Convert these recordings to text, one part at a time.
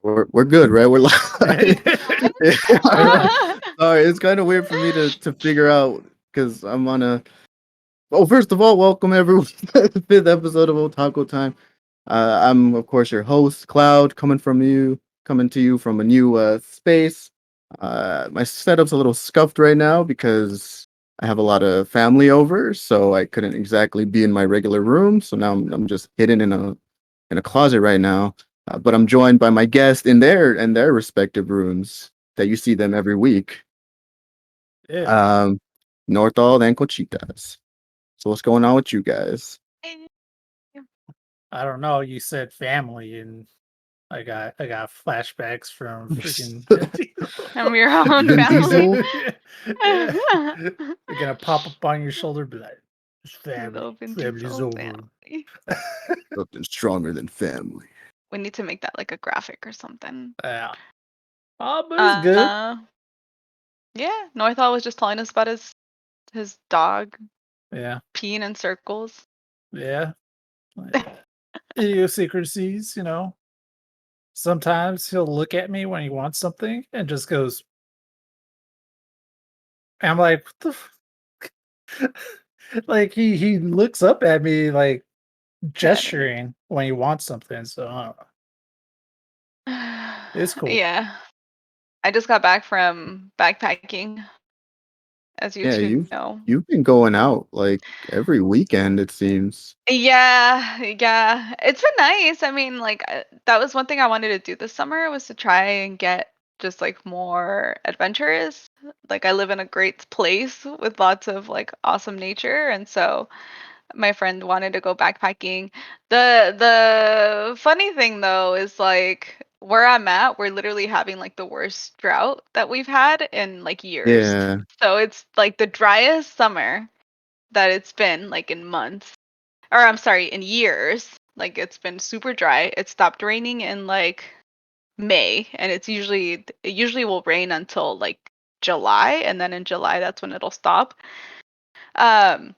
We're good, right? We're live. Sorry, it's kind of weird for me to figure out because I'm on a. Oh, first of all, welcome everyone to the fifth episode of Otaco Time. I'm of course your host, Cloud, coming to you from a new space. My setup's a little scuffed right now because I have a lot of family over, so I couldn't exactly be in my regular room. So now I'm just hidden in a closet right now. But I'm joined by my guests in their respective rooms that you see them every week. Yeah. Um, Northall and Cochitas. So what's going on with you guys? I don't know. You said family, and I got flashbacks from freaking I'm your own Vin family. Diesel, yeah. They're gonna pop up on your shoulder, be like, "It's family. The Vin Family's Diesel over." family. something stronger than family. We need to make that like a graphic or something. Yeah. Oh, but it's good. Uh, yeah. Northall was just telling us about his dog Yeah. peeing in circles. Yeah. Like, idiosyncrasies, you know. Sometimes he'll look at me when he wants something and just goes, and I'm like, what the like he looks up at me like gesturing when he wants something. So I don't know. It's cool. Yeah. I just got back from backpacking, as you Yeah, two you've know. you've been going out like every weekend, it seems. Yeah. It's been nice. I mean, like that was one thing I wanted to do this summer was to try and get just like more adventurous. Like I live in a great place with lots of like awesome nature, and so my friend wanted to go backpacking. The funny thing though is like where I'm at, we're literally having like the worst drought that we've had in like years. Yeah, So it's like the driest summer that it's been like in months. Or I'm sorry, in years. Like it's been super dry. It stopped raining in like May, and it usually will rain until like July, and then in July that's when it'll stop. Um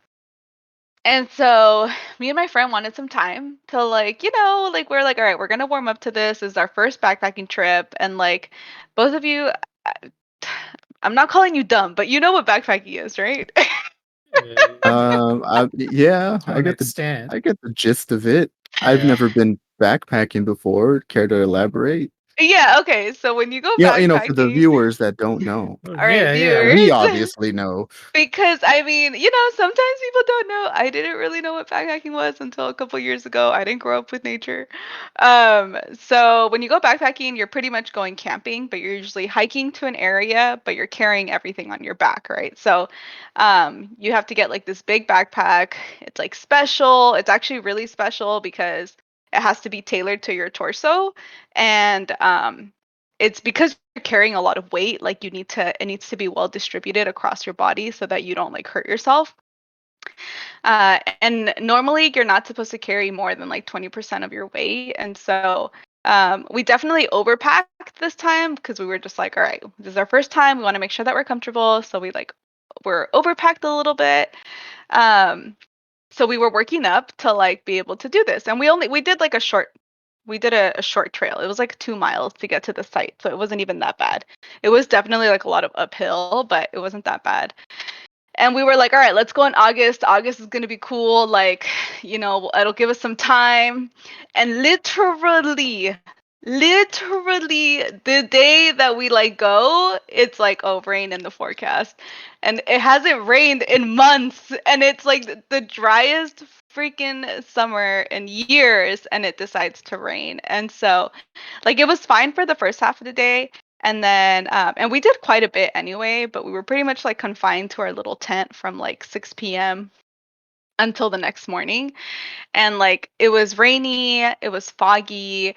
and so me and my friend wanted some time to like, like we're like, all right, we're gonna warm up to this. This is our first backpacking trip, and like both of you, I'm not calling you dumb, but you know what backpacking is, right? yeah, To an extent. I get the gist of it. I've Yeah. never been backpacking before. Care to elaborate? Yeah, okay. So when you go For the backpacking, viewers that don't know, all right, Yeah. we viewers. obviously know. Because I mean, sometimes people don't know. I didn't really know what backpacking was until a couple years ago. I didn't grow up with nature. So when you go backpacking, you're pretty much going camping, but you're usually hiking to an area, but you're carrying everything on your back, right? So, you have to get like this big backpack. It's like special. It's actually really special because it has to be tailored to your torso, and it's because you're carrying a lot of weight, like it needs to be well distributed across your body so that you don't like hurt yourself. And normally you're not supposed to carry more than like 20% of your weight. And so we definitely overpacked this time because we were just like, all right, this is our first time. We want to make sure that we're comfortable. So we're overpacked a little bit. Um, so we were working up to like be able to do this. And we did like a short trail. It was like 2 miles to get to the site. So it wasn't even that bad. It was definitely like a lot of uphill, but it wasn't that bad. And we were like, all right, let's go in August. August is going to be cool. Like, it'll give us some time. And literally, the day that we like go, it's like, oh, rain in the forecast. And it hasn't rained in months. And it's like the driest freaking summer in years. And it decides to rain. And so, like, it was fine for the first half of the day. And then, and we did quite a bit anyway, but we were pretty much like confined to our little tent from like 6 p.m. until the next morning. And like, it was rainy, it was foggy,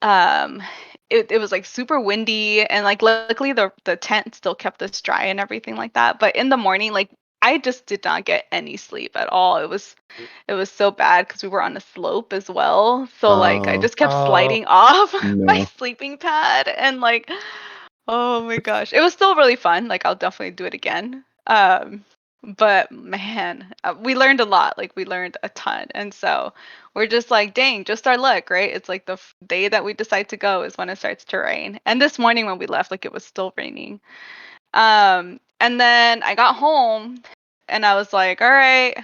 um, it was like super windy, and like, luckily the tent still kept us dry and everything like that. But in the morning, like, I just did not get any sleep at all. It was so bad because we were on a slope as well. So like I Uh, just kept Oh, sliding off my no. sleeping pad, and like, oh my gosh. It was still really fun. Like I'll definitely do it again. But man, we learned a lot. Like we learned a ton, and so we're just like, dang, just our luck, right? It's like the day that we decide to go is when it starts to rain. And this morning when we left, like it was still raining. And then I got home, and I was like, all right,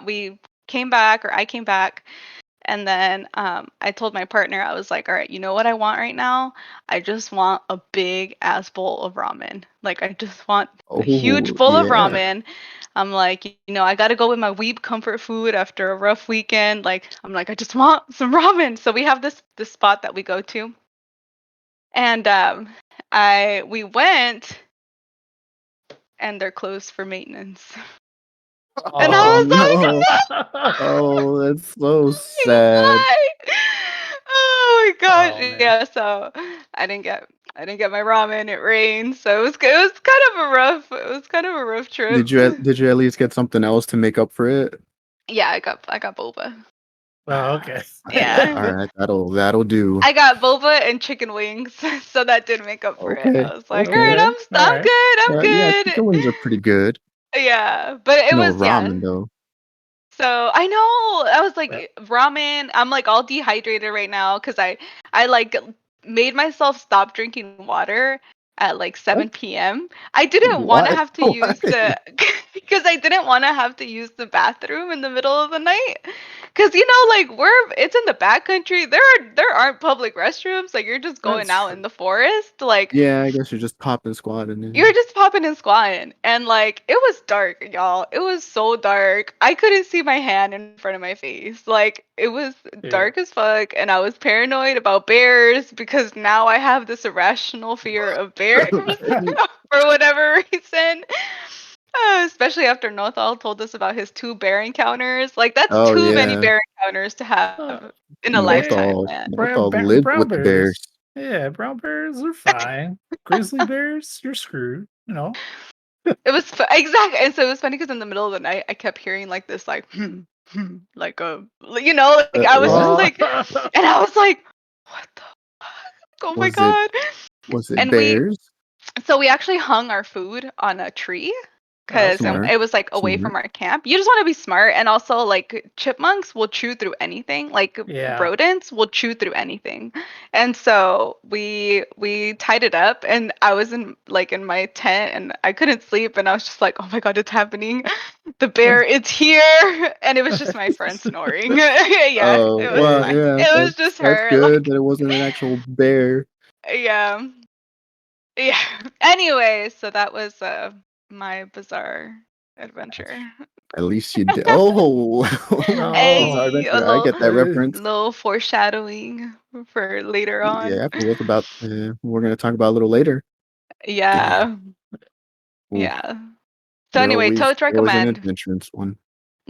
we came back, or I came back. And then I told my partner, I was like, all right, you know what I want right now? I just want a big ass bowl of ramen. Like, I just want a huge Oh bowl of yeah. ramen. I'm like, I got to go with my weeb comfort food after a rough weekend. Like, I'm like, I just want some ramen. So we have this spot that we go to. And we went, and they're closed for maintenance. And I Oh was like, no. Oh, that's so sad. why? Oh my gosh. Oh man. Yeah, so I didn't get my ramen. It rained, so it was kind of a rough trip. Did you at least get something else to make up for it? Yeah, I got boba. Oh, okay. Yeah. All right, that'll do. I got boba and chicken wings, so that did make up for it. Okay, I was like, all right, okay. Okay. All I'm right. good, I'm Yeah, good. chicken wings are pretty good. Yeah, but it No was, yeah. ramen though. So I know I was Well, like ramen. I'm like all dehydrated right now because I like made myself stop drinking water at like What? 7 p.m. I didn't want to What? have to Why? use the because I didn't want to have to use the bathroom in the middle of the night. Cause like it's in the backcountry. There aren't public restrooms. Like you're just going that's out true. in the forest. Like Yeah, I guess you're just popping squatting you're in. just popping and squatting. And like it was dark, y'all. It was so dark. I couldn't see my hand in front of my face. Like it was Yeah. dark as fuck. And I was paranoid about bears because now I have this irrational fear of bears for whatever reason. Especially after Nothal told us about his 2 bear encounters. Like that's Oh too many yeah, bear encounters to Uh, have in a hey, lifetime, man. Northall lived brown with the bears. bears. Yeah, brown bears are fine. Grizzly bears, you're screwed. It was exactly, and so it was funny because in the middle of the night, I kept hearing like this, like, like like I was just What? Oh. like, and I was like, what the fuck? Oh my Was it god! was it And bears? we actually hung our food on a tree because Okay. Smart, it was like away smart. from our camp. You just want to be smart, and also like chipmunks will chew through anything. Like Yeah. rodents will chew through anything, and so we tied it up, and I was in my tent, and I couldn't sleep, and I was just like, oh my god, it's happening. The bear, it's here, and it was just my friend snoring. Yeah, Oh it was well, fine. yeah, It was that's just that's her. good Like, that it wasn't an actual bear. yeah. Yeah. Anyway, so that was my bizarre adventure. At least you did. Oh, Bizarre Oh. Hey, a Adventure. I get that reference. little foreshadowing for later on. Yeah, we're gonna talk about a little later. Damn. Yeah. Oof, Yeah. So anyway, totes always an recommend. adventurous one.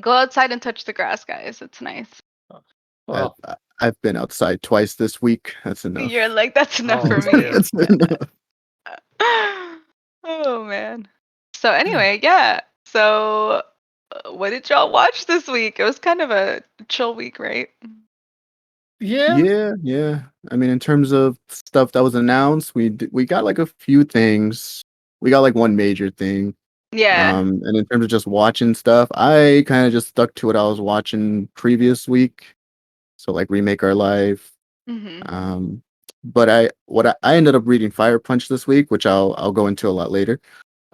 Go outside and touch the grass, guys. It's nice. I've Well. I've been outside twice this week. That's You're enough. like, that's enough Oh for me. damn. That's enough. Oh man. So anyway, yeah. So what did y'all watch this week? It was kind of a chill week, right? Yeah. Yeah, yeah. I mean, in terms of stuff that was announced, we got like a few things. We got like one major thing. Yeah. And in terms of just watching stuff, I kind of just stuck to what I was watching previous week. So like Remake Our Life. Mhm. Um, but I ended up reading Fire Punch this week, which I'll go into a lot later.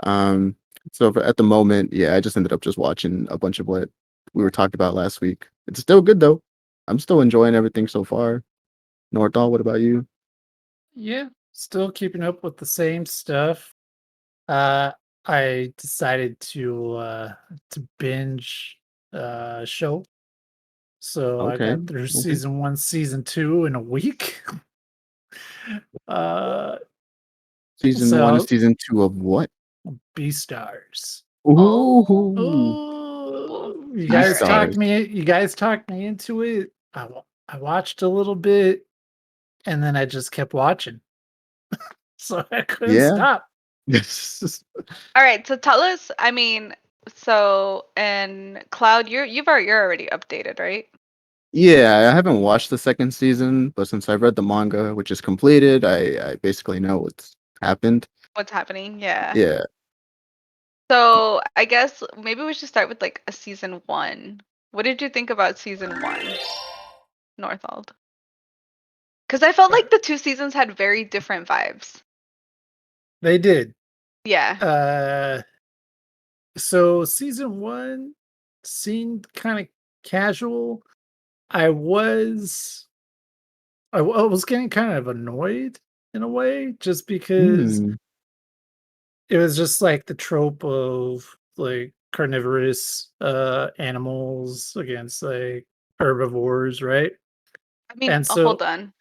Um, at the moment, yeah, I just ended up just watching a bunch of what we were talking about last week. It's still good though. I'm still enjoying everything so far. Northall, what about you? Yeah. Still keeping up with the same stuff. Uh I decided to binge show. So I Okay, got through okay. season 1, season 2 in a week. uh Season one and so season two of what? Beastars. Ooh, Oh. Oh, you All guys right. Beastars. talked me into it. I watched a little bit and then I just kept watching. So I couldn't Yeah. stop. All right. So tell us, I mean, so and Cloud, you're already updated, right? Yeah, I haven't watched the second season, but since I've read the manga, which is completed, I basically know what's happened. What's happening? Yeah. Yeah. So I guess maybe we should start with like a season 1. What did you think about season 1, Northald? Because I felt like the 2 seasons had very different vibes. They did. Yeah. So season 1 seemed kind of casual. I was I was getting kind of annoyed in a way just because Hmm. it was just like the trope of like carnivorous animals against like herbivores, right? I mean, And hold so on.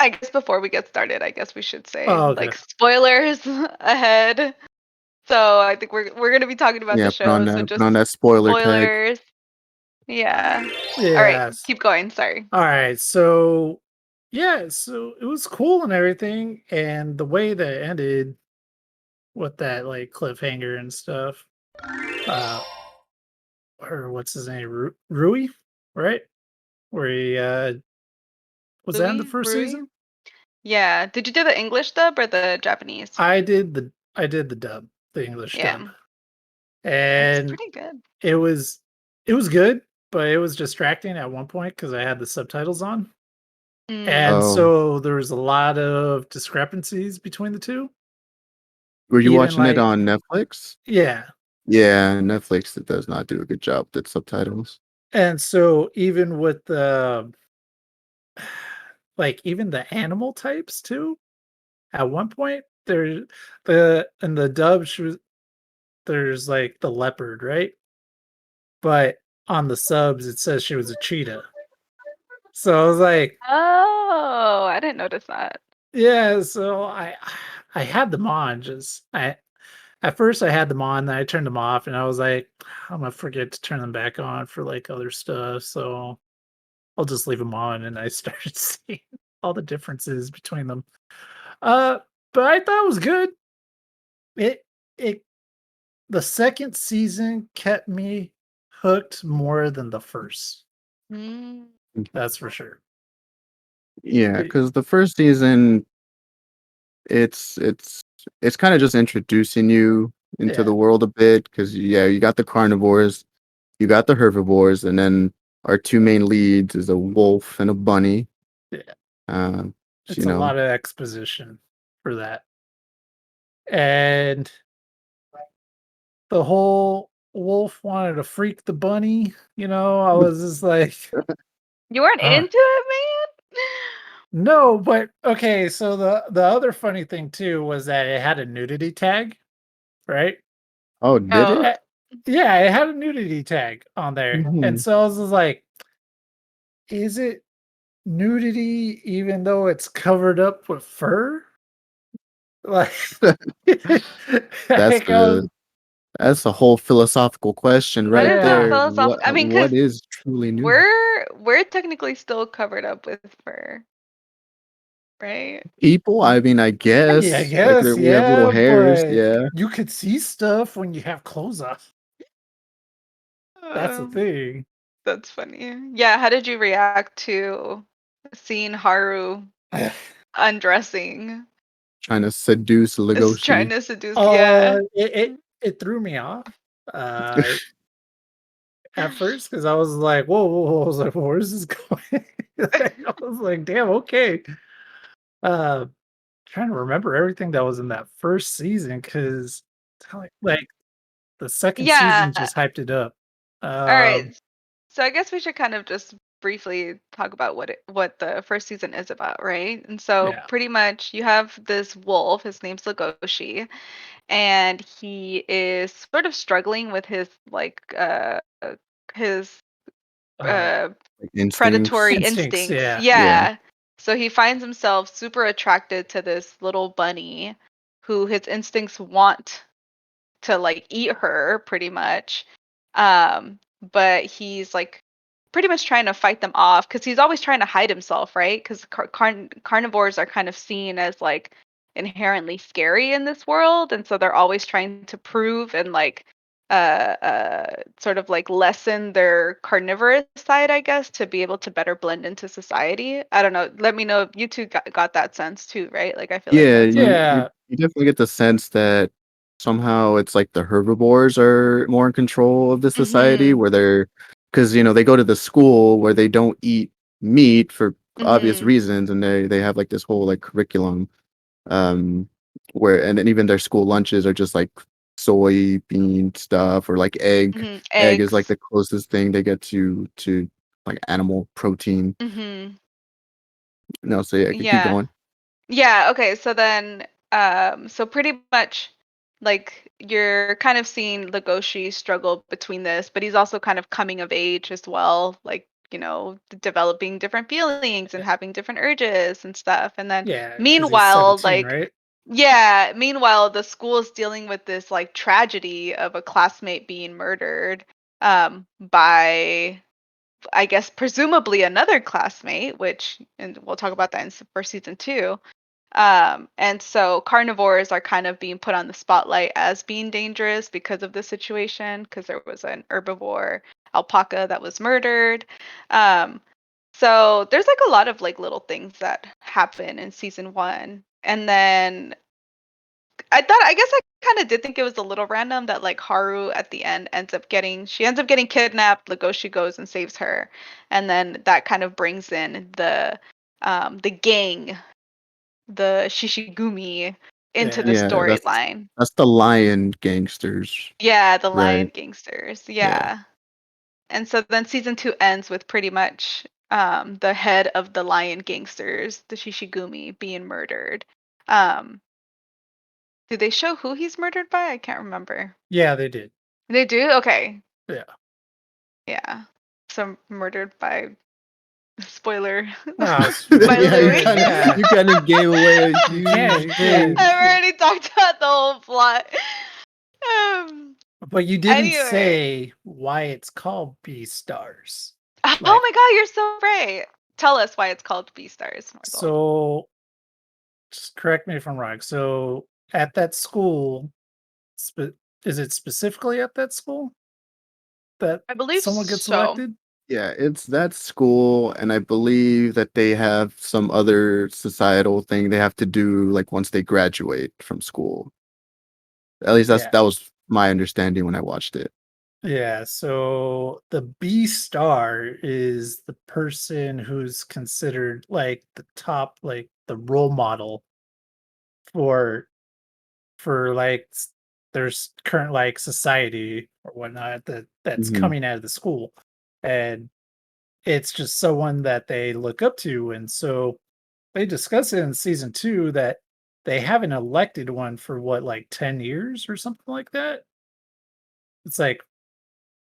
I guess before we get started, I guess we should say oh, okay. like spoilers ahead. So I think we're gonna be talking about the Yeah, show, so put just on that spoiler tag. spoilers. Yeah. All right, Yes. keep going. Sorry. All right. So yeah, so it was cool and everything, and the way that it ended with that like cliffhanger and stuff. Uh or what's his name? Rui, right? Where he was that in the Louis first Rui? season? Yeah. Did you do the English dub or the Japanese? I did the dub, the English dub. Yeah. It's And pretty good. it was it was good, but it was distracting at one point because I had the subtitles on. And Mm. Oh, so there was a lot of discrepancies between the two. were you Even watching it like on Netflix? yeah. Yeah, Netflix it does not do a good job with subtitles. And so even with the like even the animal types too, at one point there the in the dub she was there's like the leopard, right? But on the subs it says she was a cheetah. So I was like, Oh, I didn't notice that. yeah, so I had them on just I at first I had them on, then I turned them off and I was like, I'm gonna forget to turn them back on for like other stuff, so I'll just leave them on and I started seeing all the differences between them. Uh but I thought it was good. It the second season kept me hooked more than the first. Mm. That's for sure. Yeah, It- because the first season, it's it's it's kind of just introducing you into yeah, the world a bit. Because yeah, you got the carnivores, you got the herbivores, and then our two main leads is a wolf and a bunny. yeah. Uh, It's you a know, lot of exposition for that. And the whole wolf wanted to freak the bunny, I was just like, You weren't uh, into it, man? no, but okay, so the other funny thing too was that it had a nudity tag, right? oh, did Oh. it? Eh, yeah, it had a nudity tag on there. And Mhm. so I was just like, is it nudity even though it's covered up with fur? Like, That's like, the that's a whole philosophical question What right is the yeah, there. philosophical? I mean, What because is truly new? we're technically still covered up with fur, right? People, I mean, I yeah, I guess like guess, we have little yeah, hairs. but Yeah. you could see stuff when you have clothes off. That's the Um, thing. that's funny. Yeah, how did you react to seeing Haru undressing? Trying to seduce Is trying Legoshi. to seduce, yeah. It threw me off, uh, at first because I was like, "Whoa, whoa, whoa," I was like, "Where is this going?" Like, I was like, "Damn, okay." Uh, Trying to remember everything that was in that first season because like, the second season Yeah. just hyped it up. All right. Um, So I guess we should kind of just briefly talk about what the first season is about, right? And so yeah, pretty much you have this wolf, his name's Legoshi, and he is sort of struggling with his uh, uh Like instincts. predatory instincts, instincts. yeah. Yeah. Yeah. So he finds himself super attracted to this little bunny who his instincts want to like eat her pretty much. But he's like pretty much trying to fight them off because he's always trying to hide himself, right? Because carnivores are kind of seen as like inherently scary in this world, and so they're always trying to prove and like sort of like lessen their carnivorous side, I guess, to be able to better blend into society. I don't know. Let me know if you two got that sense too, right? Like I feel like Yeah, that's what. Yeah, you definitely get the sense that somehow it's like the herbivores are more in control of the society, Mhm. where they're because they go to the school where they don't eat meat for obvious Mhm. reasons, and they have like this whole like curriculum, um, where and then even their school lunches are just like soybean stuff or like egg. Mhm. Egg is like Eggs. the closest thing they get to like animal protein. Mhm. No, so yeah, I could keep Yeah. going. Yeah, okay. So then so pretty much like you're kind of seeing Legoshi struggle between this, but he's also kind of coming of age as well, like, developing different feelings and Yeah, having different urges and stuff. And then yeah, because he's meanwhile, 17, like right? yeah, meanwhile the school is dealing with this like tragedy of a classmate being murdered by I guess presumably another classmate, which and we'll talk about that for season 2. And so carnivores are kind of being put on the spotlight as being dangerous because of the situation, because there was an herbivore alpaca that was murdered. Um, so there's like a lot of like little things that happen in season 1. And then I guess I kind of did think it was a little random that like Haru at the end she ends up getting kidnapped. Legoshi goes and saves her, and then that kind of brings in the gang, the Shishigumi, into the Yeah, Yeah, storyline. that's the lion gangsters, Yeah, the right? lion gangsters. Yeah. Yeah. And so then season 2 ends with pretty much the head of the lion gangsters, the Shishigumi, being murdered. Um, do they show who he's murdered by? I can't remember. yeah, they did. They do? Okay. Yeah. Yeah. So murdered by spoiler Oh, by Yeah, spoiler. Louis. Yeah, you kind of gave away a you can, huge you thing. can. I've already talked about the whole plot. Um But you didn't anyway. say why it's called Beastars. Oh Like, my god, you're so right. Tell us why it's called Beastars, Marvel. so just correct me if I'm wrong. So at that school, spe- is it specifically at that school that I believe someone gets so. elected? Yeah, it's that school, and I believe that they have some other societal thing they have to do like once they graduate from school. At least Yeah. that was my understanding when I watched it. Yeah, so the B star is the person who's considered like the top, like the role model for like there's current like society or whatnot that's Hmm. coming out of the school, and it's just someone that they look up to, and so they discuss it in season 2 that they haven't elected one for what, like 10 years or something like that. It's like,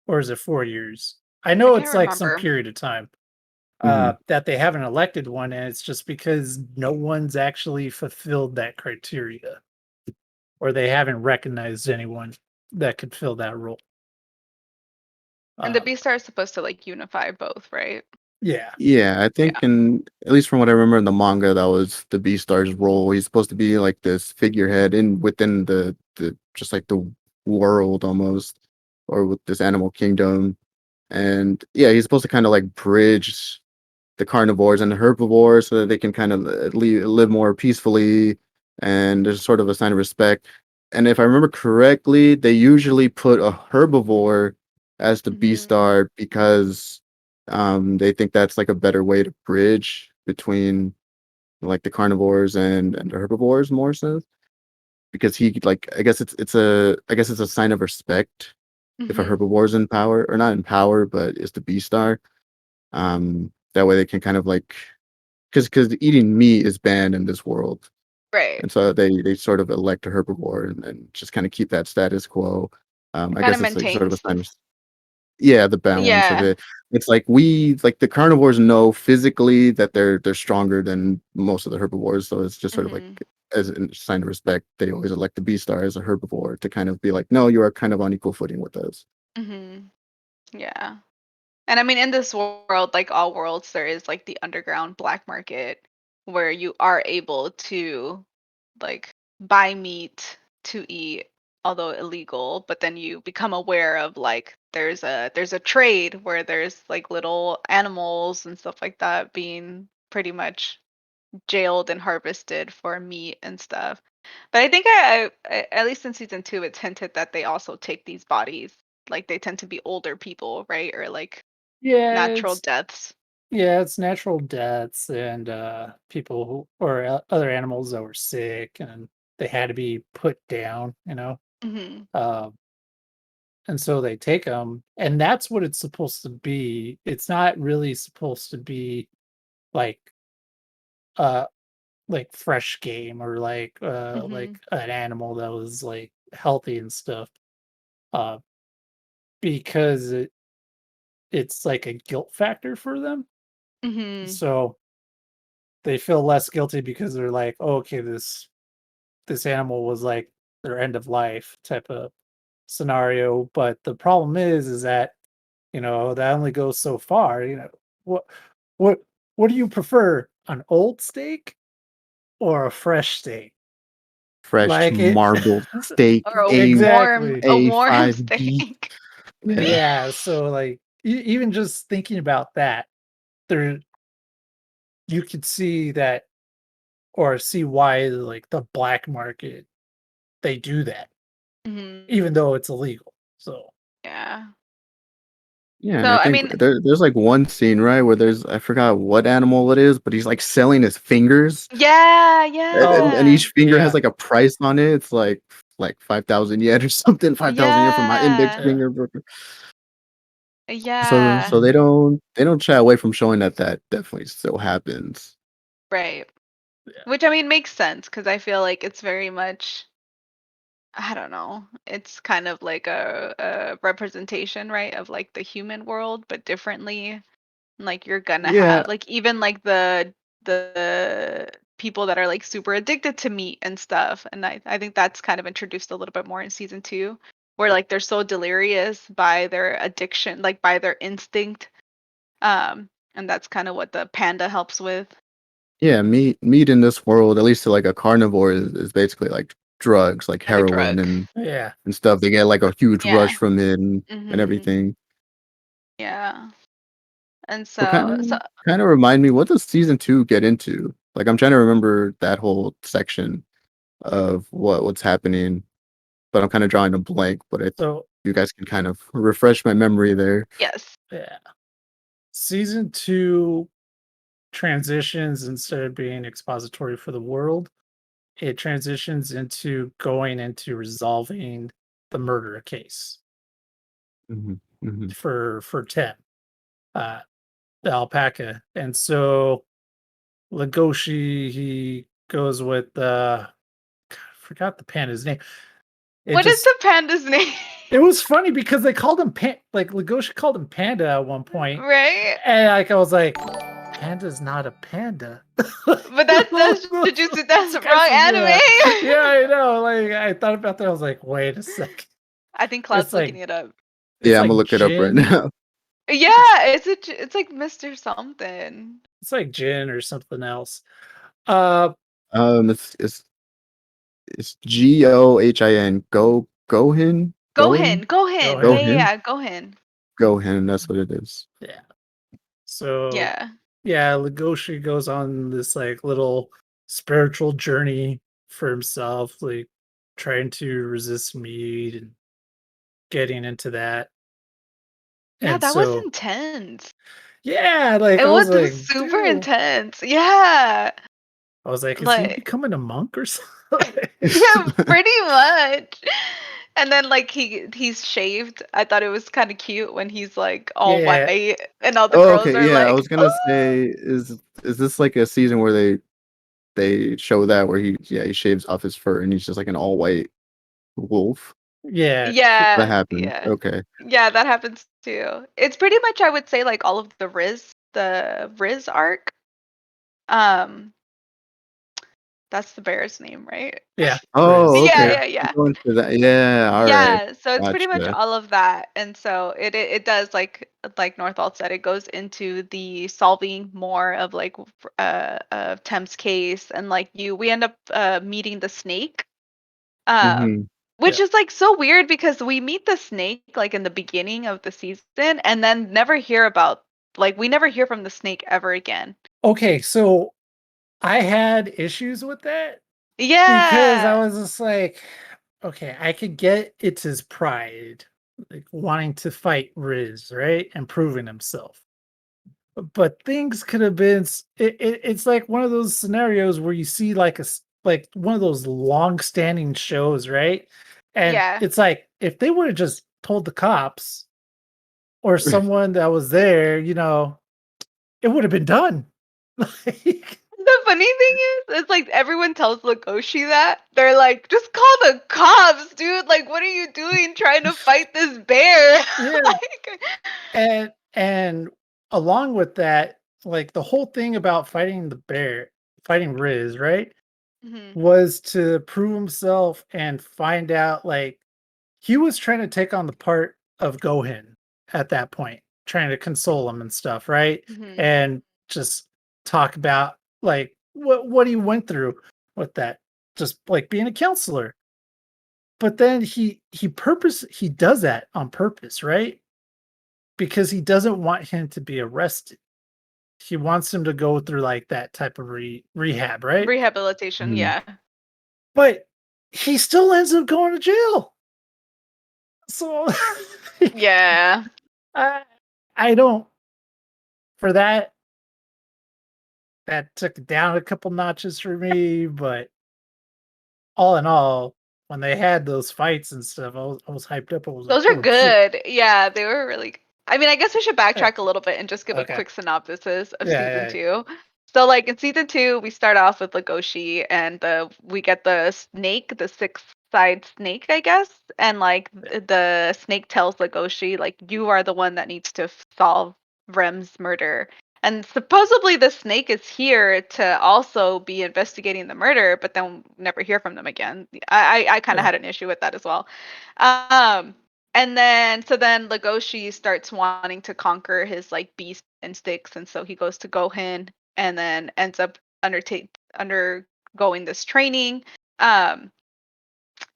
or is it 4 years? I I know can't it's like some remember. period of time Hmm. that they haven't elected one, and it's just because no one's actually fulfilled that criteria, or they haven't recognized anyone that could fill that role. And the Um, Beastar is supposed to like unify both, right? yeah, Yeah, I Yeah. think at least from what I remember in the manga, that was the Beastar's role. He's supposed to be like this figurehead in within the just like the world almost, or with this animal kingdom. And yeah, he's supposed to kind of like bridge the carnivores and the herbivores so that they can kind of live more peacefully, and there's sort of a sign of respect. And if I remember correctly, they usually put a herbivore as the B Hmm. star because they think that's like a better way to bridge between like the carnivores and the herbivores more so, because he like I guess it's a sign of respect if a Hmm. herbivore's in power, or not in power, but is the B star. That way they can kind of like, because eating meat is banned in this world, Right. and so they sort of elect a herbivore and just kind of keep that status quo. It I kind guess of it's like sort of a maintains sign this. of, yeah, the balance of Yeah. it. It's like like the carnivores know physically that they're stronger than most of the herbivores, so it's just sort of like Hmm. as a sign of respect, they always elect the B star as a herbivore to kind of be like, no, you are kind of on equal footing with us. Hmm. Yeah. And I mean, in this world, like all worlds, there is like the underground black market where you are able to like buy meat to eat, although illegal, but then you become aware of like there's a trade where there's like little animals and stuff like that being pretty much jailed and harvested for meat and stuff. But I think I at least in season 2, it's hinted that they also take these bodies. Like they tend to be older people, right? Or like Yeah, natural deaths. it's natural deaths and people who or other animals that were sick and they had to be put down, you know. Hmm. Um, and so they take them, and that's what it's supposed to be. It's not really supposed to be like uh fresh game or like Hmm. an animal that was like healthy and stuff. Uh, because it's like a guilt factor for them. Hmm. So they feel less guilty because they're like, oh, okay, this animal was like their end of life type of scenario. But the problem is that that only goes so far. What what what do you prefer, an old steak or a fresh steak? Fresh Like it, marbled steak, Or exactly. a A warm five beef. steak. Yeah. Yeah. So like even just thinking about that, there you could see that or see why like the black market they do that even Hmm. though it's illegal. So Yeah. Yeah, So and I I think mean, there's like one scene, right, where there's I forgot what animal it is, but he's like selling his fingers, yeah, and yeah, each finger has yeah, like a price on it. It's like 5,000 yen or something, 5,000 yen for my index yeah, yeah. finger. So yeah. they don't shy away from showing that that definitely still happens. Right. Yeah. Which I mean makes sense because I feel like it's very much, I don't know. It's kind of like a representation, right, of like the human world, but differently. Like you're gonna Yeah, have like even like the people that are like super addicted to meat and stuff. And I think that's kind of introduced a little bit more in season 2, where like they're so delirious by their addiction, like by their instinct. And that's kind of what the panda helps with. yeah, meat in this world, at least to like a carnivore, is basically like drugs, like Like a heroin drug. Yeah. and stuff. They get like a huge Yeah. rush from it and Mhm. everything. Yeah. And So kind so of kind of remind me, what does season two get into? Like I'm trying to remember that whole section of what's happening, but I'm kind of drawing a blank. But if So you guys can kind of refresh my memory there. yes. yeah. Season 2 transitions instead of being expository for the world, it transitions into going into resolving the murder case Hmm. Hmm. for Tim, uh, the alpaca. And so Legoshi, he goes with I forgot the panda's name. It What is just the panda's name? it was funny because they called him like Legoshi called him Panda at one point, Right? and like I was like, Panda's not a panda. But that's Jujutsu, that's the wrong Yeah, anime. yeah, I know. Like I thought about that, I was like, wait a second. I think It's Cloud's looking like it up. it's Yeah, I'm gonna like look it up right Jin. now. Yeah, it's like Mr. Something. It's like Jin or something else. Uh, It's Gohin. Gohin. Gohin. Gohan. Yeah, yeah, Gohin. yeah. Gohin. Gohin. That's what it is. Yeah. So Yeah. yeah, Legoshi goes on this like little spiritual journey for himself, like trying to resist meat and getting into that. Yeah, And that was so intense. yeah, like It I was was like, super dude, intense. Yeah. I was like, is he Like becoming a monk or something? yeah, pretty much. And then like he's shaved. I thought it was kind of cute when he's like all Yeah. white and all the Oh, girls okay. are Yeah, I like, was gonna "Oh." say, is this like a season where they show that where he shaves off his fur and he's just like an all white wolf? Yeah. That Yeah, happened. yeah. Okay. Yeah, that happens too. It's pretty much I would say like all of the Riz arc. Um, that's the bear's name, right? Yeah. Oh, Riz. Yeah, okay. Yeah. yeah, yeah. Going to that. Yeah. All right. Yeah, so it's pretty much Gotcha. all of that. And so it does like Northall said, it goes into the solving more of like Tem's case and like we end up meeting the snake. Um Hmm. which Yeah. is like so weird because we meet the snake like in the beginning of the season and then never hear about like we never hear from the snake ever again. Okay, so I had issues with that Because I Yeah. was just like, okay, I could get it's his pride, like wanting to fight Riz, right? And proving himself. But things could have been it's like one of those scenarios where you see like like one of those long-standing shows, right? And Yeah. it's like if they would have just told the cops or someone that was there, it would have been done. Like, The funny thing is, it's like everyone tells Legoshi that. They're like, just call the cops, dude. Like, what are you doing trying to fight this bear? yeah, Like, and along with that, like the whole thing about fighting the bear, fighting Riz, right? mhm, Was to prove himself and find out like he was trying to take on the part of Gohan at that point, trying to console him and stuff, right? mhm. And just talk about like what he went through with that, just like being a counselor. But then he does that on purpose, right? Because he doesn't want him to be arrested. He wants him to go through like that type of rehab, right? Rehabilitation, Mm. yeah. But he still ends up going to jail. So Yeah. I I don't for that that took it down a couple notches for me, but all in all, when they had those fights and stuff, I was hyped up. I was like, Those are "Oh shit!" good. Yeah, they were really I mean, I guess we should Yeah, backtrack a little bit and just give a okay, quick synopsis of season yeah, 2. So, like in season 2, we start off with Legoshi and we get the snake, the six-side snake, I guess, and like yeah, the snake tells Legoshi like you are the one that needs to solve Rem's murder. And supposedly the snake is here to also be investigating the murder, but then never hear from them again. I kind of yeah, had an issue with that as well. Um, and then so then Legoshi starts wanting to conquer his like beast instincts, and so he goes to Gohan and then ends up undergoing this training. Um,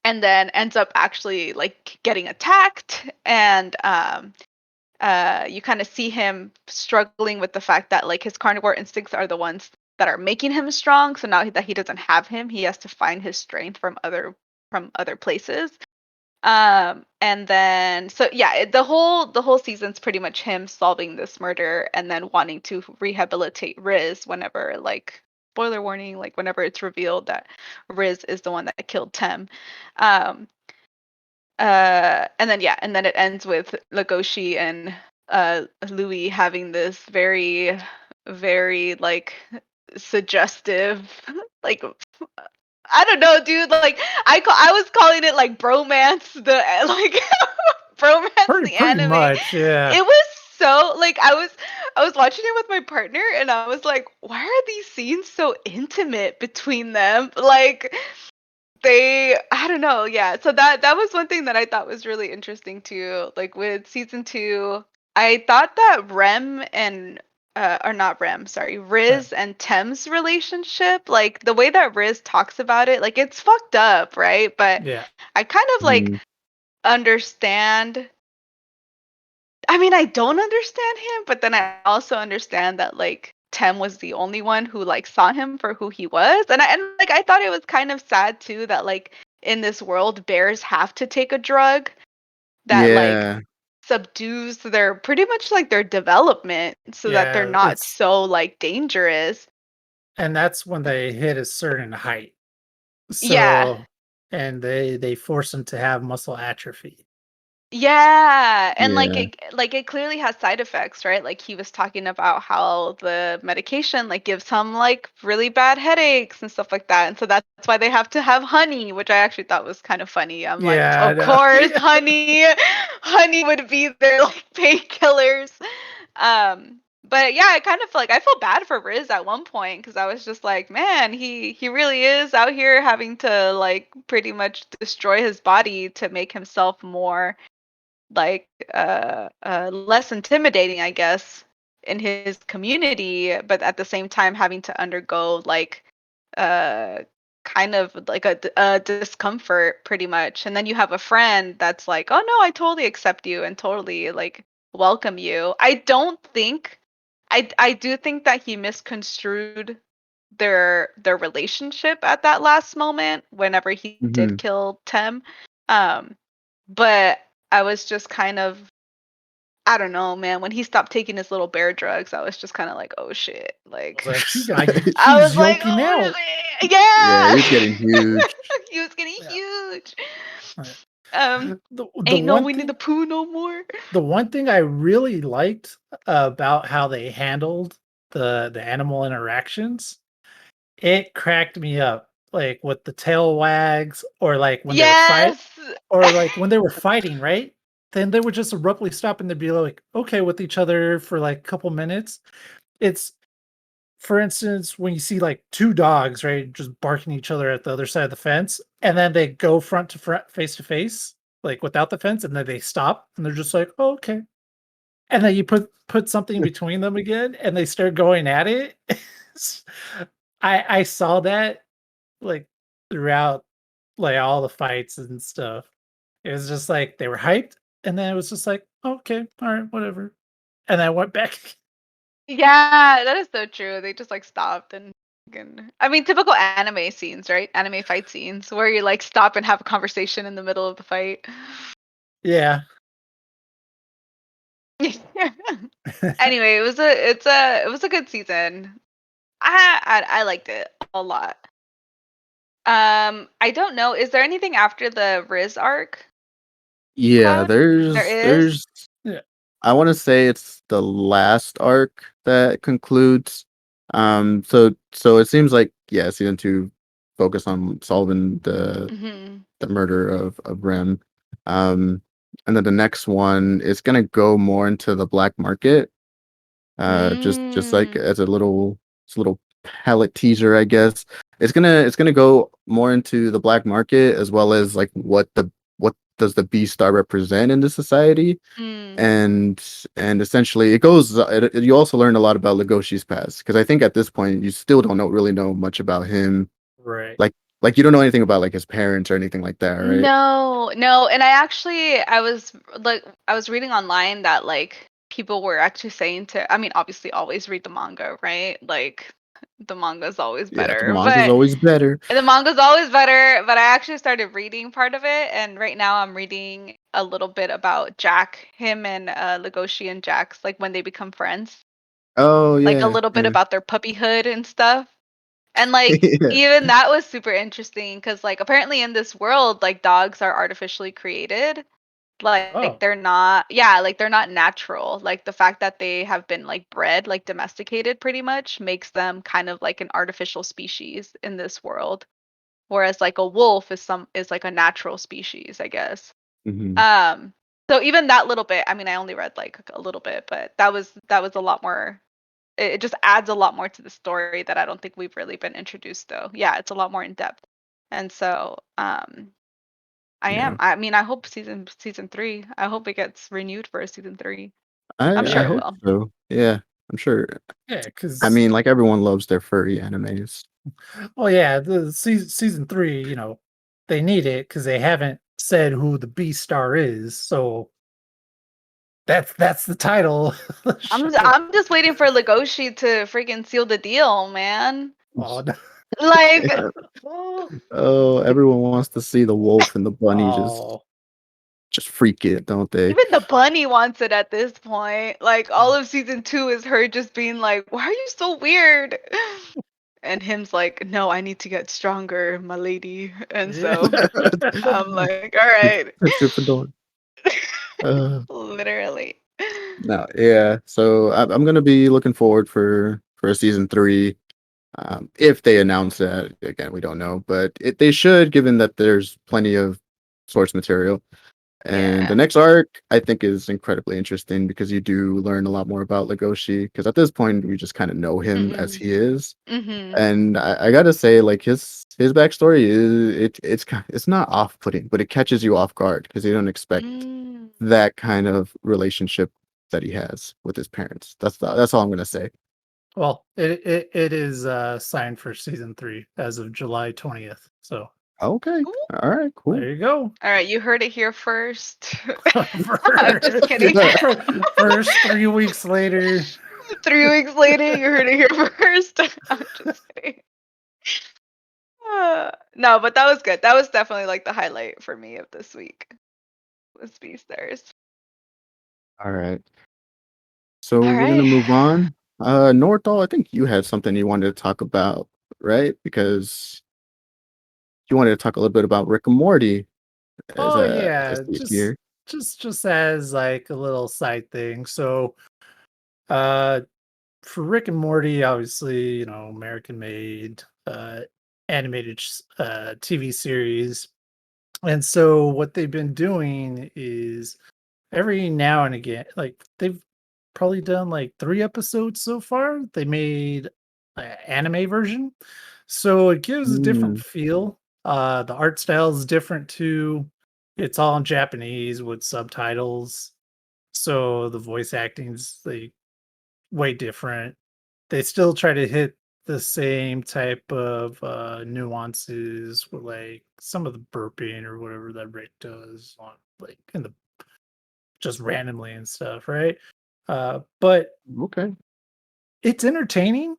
and then ends up actually like getting attacked and you kind of see him struggling with the fact that like his carnivore instincts are the ones that are making him strong, so now that he doesn't have him, he has to find his strength from other places. And then so yeah, the whole season's pretty much him solving this murder and then wanting to rehabilitate Riz whenever like spoiler warning, like whenever it's revealed that Riz is the one that killed Tem. Um and then yeah, and then it ends with Legoshi and Louis having this very very like suggestive like I don't know, dude. Like I was calling it like bromance, the like bromance, the pretty anime. much, yeah, It was so like I was watching it with my partner, and I was like, why are these scenes so intimate between them? Like I don't know, yeah. So that was one thing that I thought was really interesting too. Like with season 2, I thought that Rem and or not Rem, sorry, yeah, Riz and Tem's relationship, like the way that Riz talks about it, like it's fucked up, right? But yeah, I kind of like Mm. understand. I mean, I don't understand him, but then I also understand that like Tem was the only one who like saw him for who he was. And like I thought it was kind of sad too that like in this world bears have to take a drug that like Yeah. subdues their pretty much like their development so that they're yeah. not It's so like dangerous. and that's when they hit a certain height. Yeah. So, and they force them to have muscle atrophy. Yeah, and Yeah. like it clearly has side effects, right? Like he was talking about how the medication like gives him like really bad headaches and stuff like that. And so that's why they have to have honey, which I actually thought was kind of funny. I'm like, Yeah, I of know. course, Yeah. honey, honey would be their like painkillers. But yeah, I kind of feel like I feel bad for Riz at one point because I was just like, man, he really is out here having to like pretty much destroy his body to make himself more like less intimidating, I guess, in his community, but at the same time having to undergo like uh kind of like a discomfort pretty much. And then you have a friend that's like, oh no, I totally accept you and totally like welcome you. I don't think I do think that he misconstrued their relationship at that last moment whenever he did Mhm. kill Tem. But I was just kind of, I don't know, man. When he stopped taking his little bear drugs, I was just kind of like, oh shit. I was Like, like, I he's was like, yoking oh out. shit, Yeah, he yeah. was getting huge. He was getting Yeah. huge. Right. Um, The ain't no one Winnie the thing Pooh no more. the one thing I really liked about how they handled the animal interactions, it cracked me up. Like with the tail wags, or like when they were Yes. fighting, right? Then they would just abruptly stop and they'd be like, okay, with each other for like a couple minutes. It's, for instance, when you see like two dogs, right, just barking at each other at the other side of the fence, and then they go front to front, face to face, like without the fence, and then they stop and they're just like, oh, okay. And then you put something between them again, and they start going at it. I saw that like throughout like all the fights and stuff. It was just like they were hyped, and then it was just like, okay, all right, whatever. And I went back. Yeah, that is so true. They just like stopped and I mean, typical anime scenes, right? Anime fight scenes where you like stop and have a conversation in the middle of the fight. Yeah. Anyway, it was a good season. I liked it a lot. I don't know. Is there anything after the Riz arc, Yeah, Cloud? There is. there's Yeah. I want to say it's the last arc that concludes. So it seems like, yeah, season 2 focus on solving Hmm. the murder of Rem. And then the next one is gonna go more into the black market. Just like Mm, as a little palette teaser, I guess. It's gonna go more into the black market, as well as like what does the Beastar represent in the society. mm, And essentially you also learn a lot about Legoshi's past, because I think at this point you still don't really know much about him. Right. Like you don't know anything about like his parents or anything like that, right? no, no. And I was reading online that like people were actually saying to, I mean, obviously always read the manga, right? Like the manga's always Yeah, the better, manga's always better. the manga's always better, but I actually started reading part of it, and right now I'm reading a little bit about Jack, him and Legoshi and Jax, like when they become friends, Oh like a yeah, little bit yeah. about their puppyhood and stuff. And like Yeah. even that was super interesting because like apparently in this world, like dogs are artificially created. Like Oh, they're not, yeah, like they're not natural. Like the fact that they have been like bred, like domesticated pretty much makes them kind of like an artificial species in this world. Whereas like a wolf is like a natural species, I guess. Hmm. Um so even that little bit, I mean I only read like a little bit, but that was a lot more, it just adds a lot more to the story that I don't think we've really been introduced though. Yeah, it's a lot more in depth. And so Yeah. I mean I hope season 3, I hope it gets renewed for a season 3. I'm I sure it hope will. so. Yeah, I'm sure. yeah, I because mean, like everyone loves their furry animes. well, yeah, the season 3, they need it because they haven't said who the B star is, so that's the title of the show. I'm just waiting for Legoshi to freaking seal the deal, man. Oh, no. Like Oh, everyone wants to see the wolf and the bunny Oh, just freak it, don't they? even the bunny wants it at this point. Like all of season 2 is her just being like, "Why are you so weird?" And him's like, "No, I need to get stronger, my lady." And yeah. so I'm like, "All right." Gryffindor. Uh, Literally. no, yeah. So I'm gonna be looking forward for a season 3. If they announce that, again, we don't know, but they should, given that there's plenty of source material. And the Yeah. next arc, I think, is incredibly interesting because you do learn a lot more about Legoshi. Because at this point, we just kind of know him as Mm-mm. he is. Mhm. And I gotta say, like his backstory it's not off-putting, but it catches you off guard because you don't expect Mm. that kind of relationship that he has with his parents. That's all I'm gonna say. Well, it is signed for season 3 as of July 20th. So Okay, Ooh. all right, there cool. you go. All right, you heard it here first. I'm for, just kidding. first 3 weeks later. 3 weeks later, you heard it here first. I'm just kidding. No, but that was good. That was definitely like the highlight for me of this week was Beastars. All right. So All we're right. gonna move on. Northall, I think you had something you wanted to talk about, right? Because you wanted to talk a little bit about Rick and Morty, Oh as I yeah, see it here. just as like a little side thing. So uh for Rick and Morty, obviously, American made animated TV series. And so what they've been doing is every now and again, like they've probably done like 3 episodes so far. They made an anime version. So it gives a different Mm, feel. The art style is different too. It's all in Japanese with subtitles. So the voice acting's like way different. They still try to hit the same type of nuances with like some of the burping or whatever that Rick does on like in the just randomly and stuff, right? But okay. it's entertaining.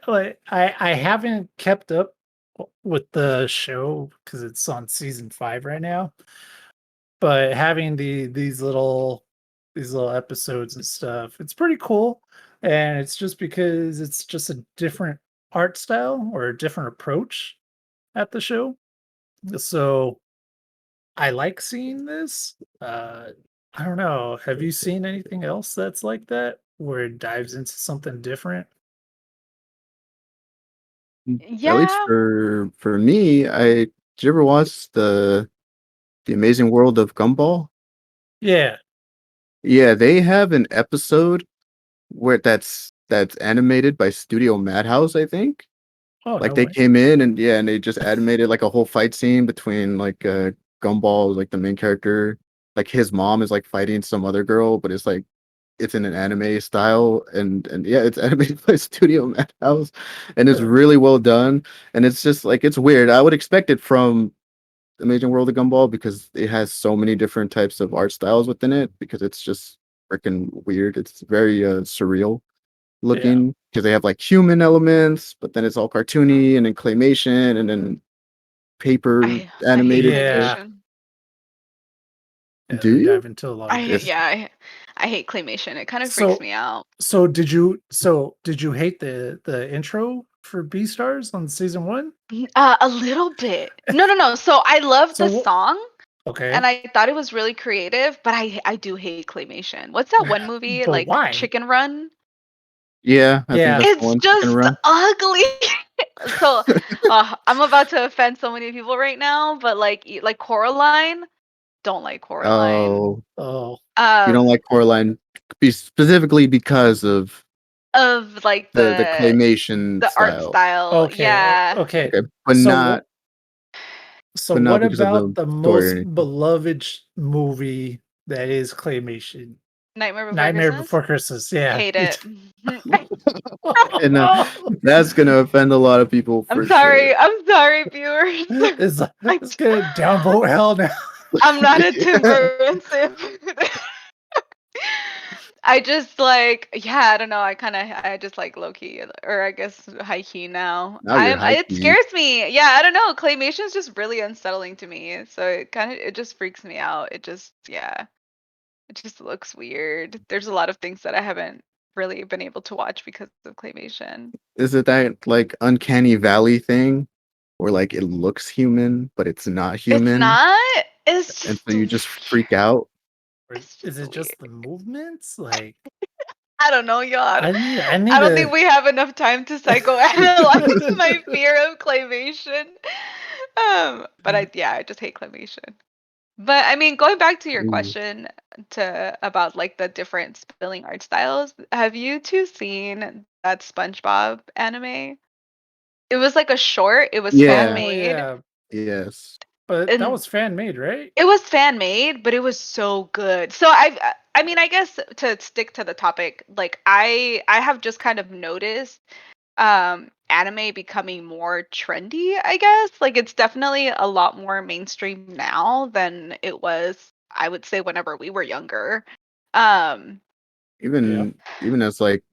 Like I haven't kept up with the show because it's on season 5 right now. But having these little episodes and stuff, it's pretty cool. And it's just because it's just a different art style or a different approach at the show. So I like seeing this. I don't know. Have you seen anything else that's like that where it dives into something different? At least Yeah. for me, did you ever watch the Amazing World of Gumball? Yeah. Yeah, they have an episode where that's animated by Studio Madhouse, I think. Oh, Like no they way. came in and yeah, and they just animated like a whole fight scene between like Gumball, like the main character, like his mom is like fighting some other girl, but it's in an anime style and yeah, it's animated by Studio Madhouse and it's Huh. really well done. And it's just like it's weird. I would expect it from Amazing World of Gumball because it has so many different types of art styles within it because it's just freaking weird. It's very surreal Yeah. looking because they have like human elements, but then it's all cartoony and then claymation and then paper I hate animated. Yeah. claymation. Yeah, Do they you? dive into a lot I of hate, It's different. yeah, I hate claymation. It kind of freaks So me out. did you hate the intro for Beastars on season 1? A little bit. No, no, no. So I love the So song and okay. I thought it was really creative, but I do hate claymation. What's that one movie But like why? Chicken Run? yeah, I think Yeah. that's the It's one. Chicken just Run. ugly. So, I'm about to offend so many people right now, but like like Coraline, don't like Coraline. Oh, Oh, you don't Um, like Coraline specifically because of like the claymation the art style. style. okay. Yeah. Okay. Okay, So what so but not what because of about the the story or most anything. beloved movie that is claymation? Nightmare Before Nightmare Christmas? Before Christmas. Yeah. Hate it. And that's gonna offend a lot of people I'm for sure. sorry. I'm sorry, viewers. it's I, it's gonna downvote hell now. I'm not a Yeah. Tim Burton fan. I just like, yeah, I don't know. I just like low key, or I guess high key now. Now you're high It key. scares me. Yeah, I don't know. Claymation is just really unsettling to me. So it just freaks me out. Yeah, it just looks weird. There's a lot of things that I haven't really been able to watch because of claymation. Is it that like uncanny valley thing where like it looks human but it's not It's human not. It's and just so you just freak out? Or it's is just it weird. just the movements? Like I don't know, y'all. I need I don't think to we have enough time to psychoanalyze my fear of claymation. But I just hate claymation. But I mean, going back to your Ooh. question to about like the different spelling art styles, have you two seen that SpongeBob anime? It was like a short. It was fan Yeah, Oh made, yeah. yes. But that and was fan made, right? it was fan made, but it was so good. So I mean, I guess to stick to the topic, like I have just kind of noticed anime becoming more trendy, I guess. Like it's definitely a lot more mainstream now than it was, I would say, whenever we were younger. Um Yeah. Even as like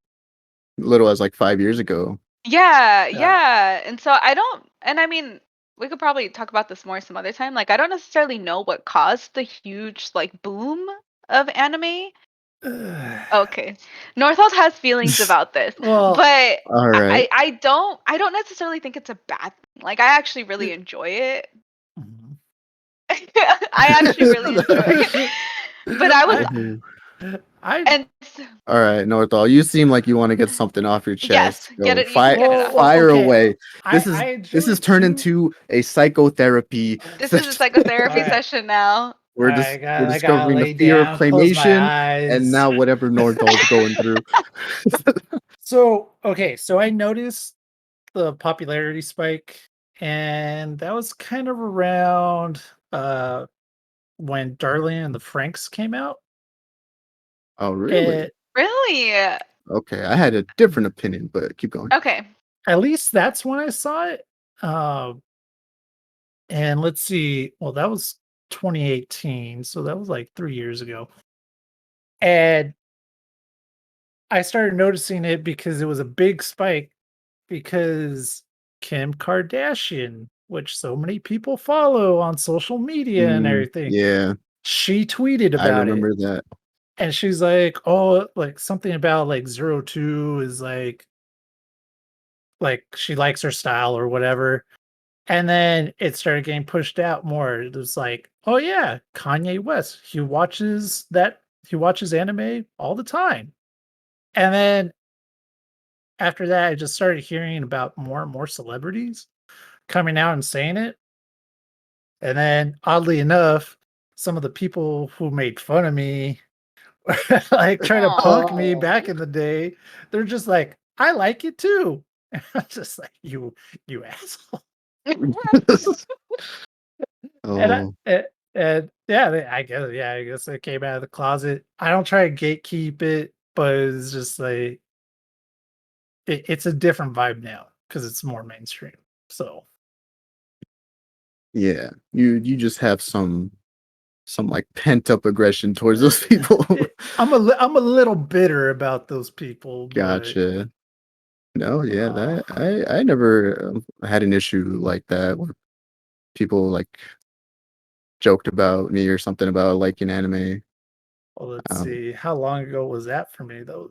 little as like 5 years ago. Yeah, Yeah. yeah. And so I don't, and I mean, we could probably talk about this more some other time. Like, I don't necessarily know what caused the huge like boom of anime. Okay, Northolt has feelings about this, Well, but All right. I don't necessarily think it's a bad thing. Like, I actually really enjoy it. Mhm. I actually really enjoy it. But I was, Mhm. I and All right, Northall, you seem like you want to get something off your yes, chest. get Go it. You can get it well, off. well, fire okay. away. I This enjoy is it turned too. into a psychotherapy This is a session. psychotherapy Alright. session now. We're I gotta discovering the lay fear of down, close my claymation, and eyes. now whatever Northall's going through. So, okay, so I noticed the popularity spike, and that was kind of around when Darling and the Franks came out. Oh, really? It, Really? Okay, I had a different opinion, but keep going. Okay. at least that's when I saw it. Um, and let's see, well, that was 2018, so that was like 3 years ago. And I started noticing it because it was a big spike because Kim Kardashian, which so many people follow on social media and everything, Yeah, she tweeted I about it. remember that. And she's like, "Oh, like something about like 02 is like she likes her style or whatever." And then it started getting pushed out more. It was like, "Oh yeah, Kanye West. He watches anime all the time." And then after that, I just started hearing about more and more celebrities coming out and saying it. And then oddly enough, some of the people who made fun of me, like trying to punk me Oh. back in the day, they're just like, I like it too. And I'm just like, you asshole. And Oh, and yeah, I guess I came out of the closet. I don't try to gatekeep it, but it's just like it's a different vibe now because it's more mainstream. So yeah. You just have some like pent up aggression towards those people. I'm a little bitter about those people, but Gotcha. No, yeah, uh, that I never had an issue like that where people like joked about me or something about liking anime. well, let's Um, see. How long ago was that for me though?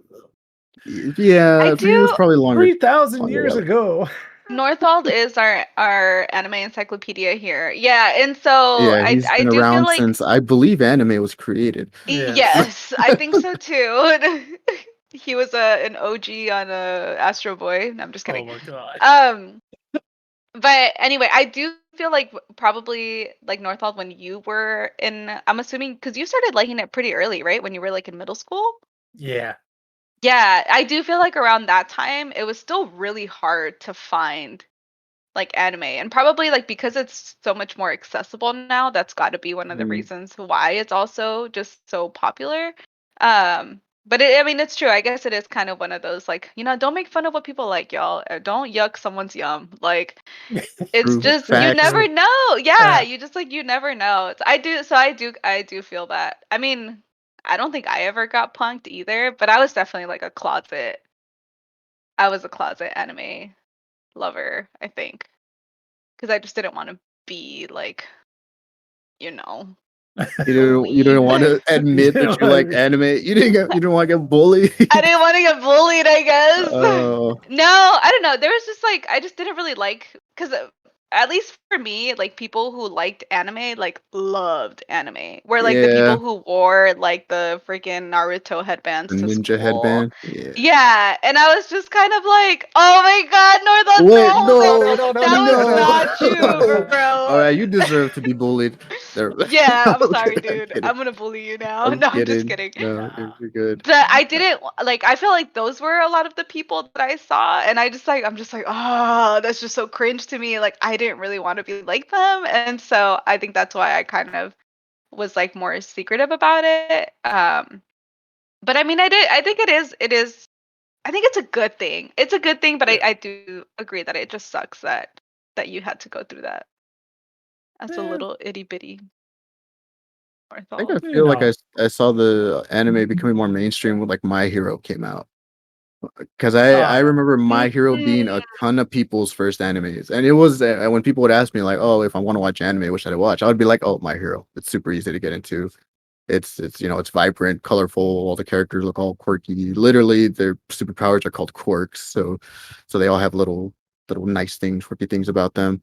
I yeah, for you it's do. probably longer. 3,000 Longer. years ago. Northald is our anime encyclopedia here. Yeah, and so Yeah, he's I been do feel around like since I believe anime was created. Yes. yes, I think so too. He was an OG on Astro Boy. No, I'm just kidding. Oh my god. Um, but anyway, I do feel like probably like Northald when you were in. I'm assuming because you started liking it pretty early, right? When you were like in middle school. Yeah. Yeah, I do feel like around that time it was still really hard to find like anime, and probably like because it's so much more accessible now, that's got to be one of the Mm, reasons why it's also just so popular. But I mean it's true, I guess it is kind of one of those like, don't make fun of what people like, y'all, or don't yuck someone's yum, like it's true just you That's facts. never true. know. Yeah, Yeah. you just like you never know. I do feel that. I mean, I don't think I ever got punked either, but I was definitely like I was a closet anime lover, I think, because I just didn't want to be like, you know, a You didn't weeb. want to admit You know that you what I like mean? anime. You didn't want to get bullied. I didn't want to get bullied, I guess. Oh, No, I don't know. There was just like I just didn't really like because at least for me, like people who liked anime like loved anime. Where like the yeah, people who wore like the freaking Naruto the headbands to ninja school. headband. Yeah. Yeah, and I was just kind of like, oh my god, Northern, Wait, No, no, no, no, no, no, that no, no, was no. not you, All bro. right, you deserve to be bullied. There. Yeah, I'm Okay, sorry, I'm dude. kidding. I'm gonna bully you now. I'm No, I'm just kidding. kidding. No, Nah. you're good. But I didn't like I feel like those were a lot of the people that I saw, and I'm just like, oh, that's just so cringe to me. Like I didn't really want to be like them. And so I think that's why I kind of was like more secretive about it. But I mean I think it is I think it's a good thing. It's a good thing, but Yeah. I do agree that it just sucks that you had to go through that as a Eh, little itty bitty I think I orthol. you feel like know. I saw the anime becoming more mainstream when like My Hero came out. Because I Oh, remember My Hero being a ton of people's first animes, and it was when people would ask me like, "Oh, if I want to watch anime, what should I watch?" I would be like, "Oh, My Hero. It's super easy to get into. It's it's vibrant, colorful. All the characters look all quirky. Literally, their superpowers are called quirks. So they all have little nice things, quirky things about them.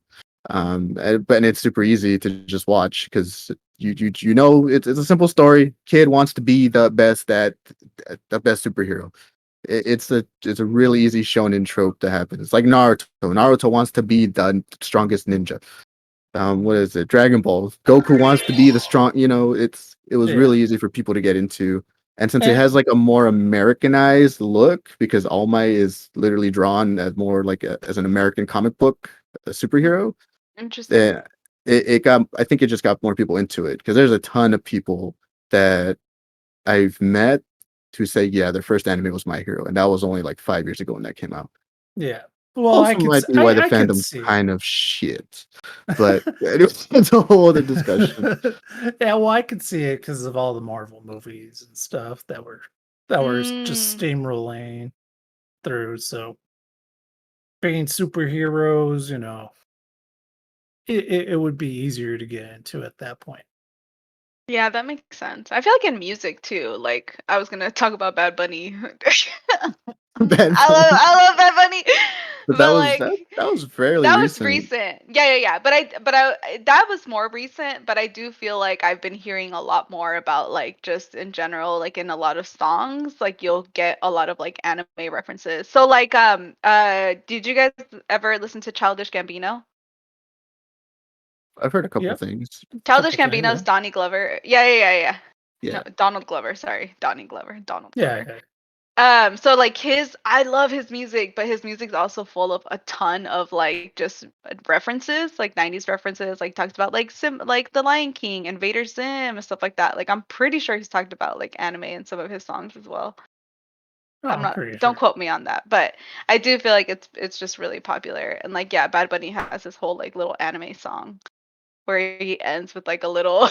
And it's super easy to just watch because you know it's a simple story. Kid wants to be the best superhero. It's a really easy shonen trope to happen. It's like Naruto. Naruto wants to be the strongest ninja. What is it? Dragon Ball. Goku wants to be the strong. It was yeah. really easy for people to get into. And since it And has like a more Americanized look, because All Might is literally drawn as more like as an American comic book superhero, Interesting. then it got. I think it just got more people into it because there's a ton of people that I've met who say, yeah, their first anime was My Hero, and that was only like 5 years ago when that came out. yeah. Well, Also, might be why the I could fandom's see kind of shit, but it's a whole other discussion. Yeah, well, I could see it because of all the Marvel movies and stuff that were just Mm, steamrolling through. So being superheroes, it would be easier to get into at that point. yeah, that makes sense. I feel like in music too. Like I was gonna talk about Bad Bunny. Bad I love Bunny. I love Bad Bunny, But that but was that like that was fairly that was recent. recent. Yeah. But I that was more recent. But I do feel like I've been hearing a lot more about like just in general, like in a lot of songs, like you'll get a lot of like anime references. So like did you guys ever listen to Childish Gambino? I've heard a couple Yep, things. Childish couple things. Gambino's Yeah, Donnie Glover. Yeah. No, Yeah, Donald Glover. Sorry, Donnie Glover. Donald yeah, Glover. yeah. So like I love his music, but his music's also full of a ton of like just references, like 90s references, like talks about like like The Lion King and Vader Sim and stuff like that. Like I'm pretty sure he's talked about like anime in some of his songs as well. Oh, I'm I'm not pretty don't sure. quote me on that, but I do feel like it's just really popular. And like yeah, Bad Bunny has this whole like little anime song where he ends with like a little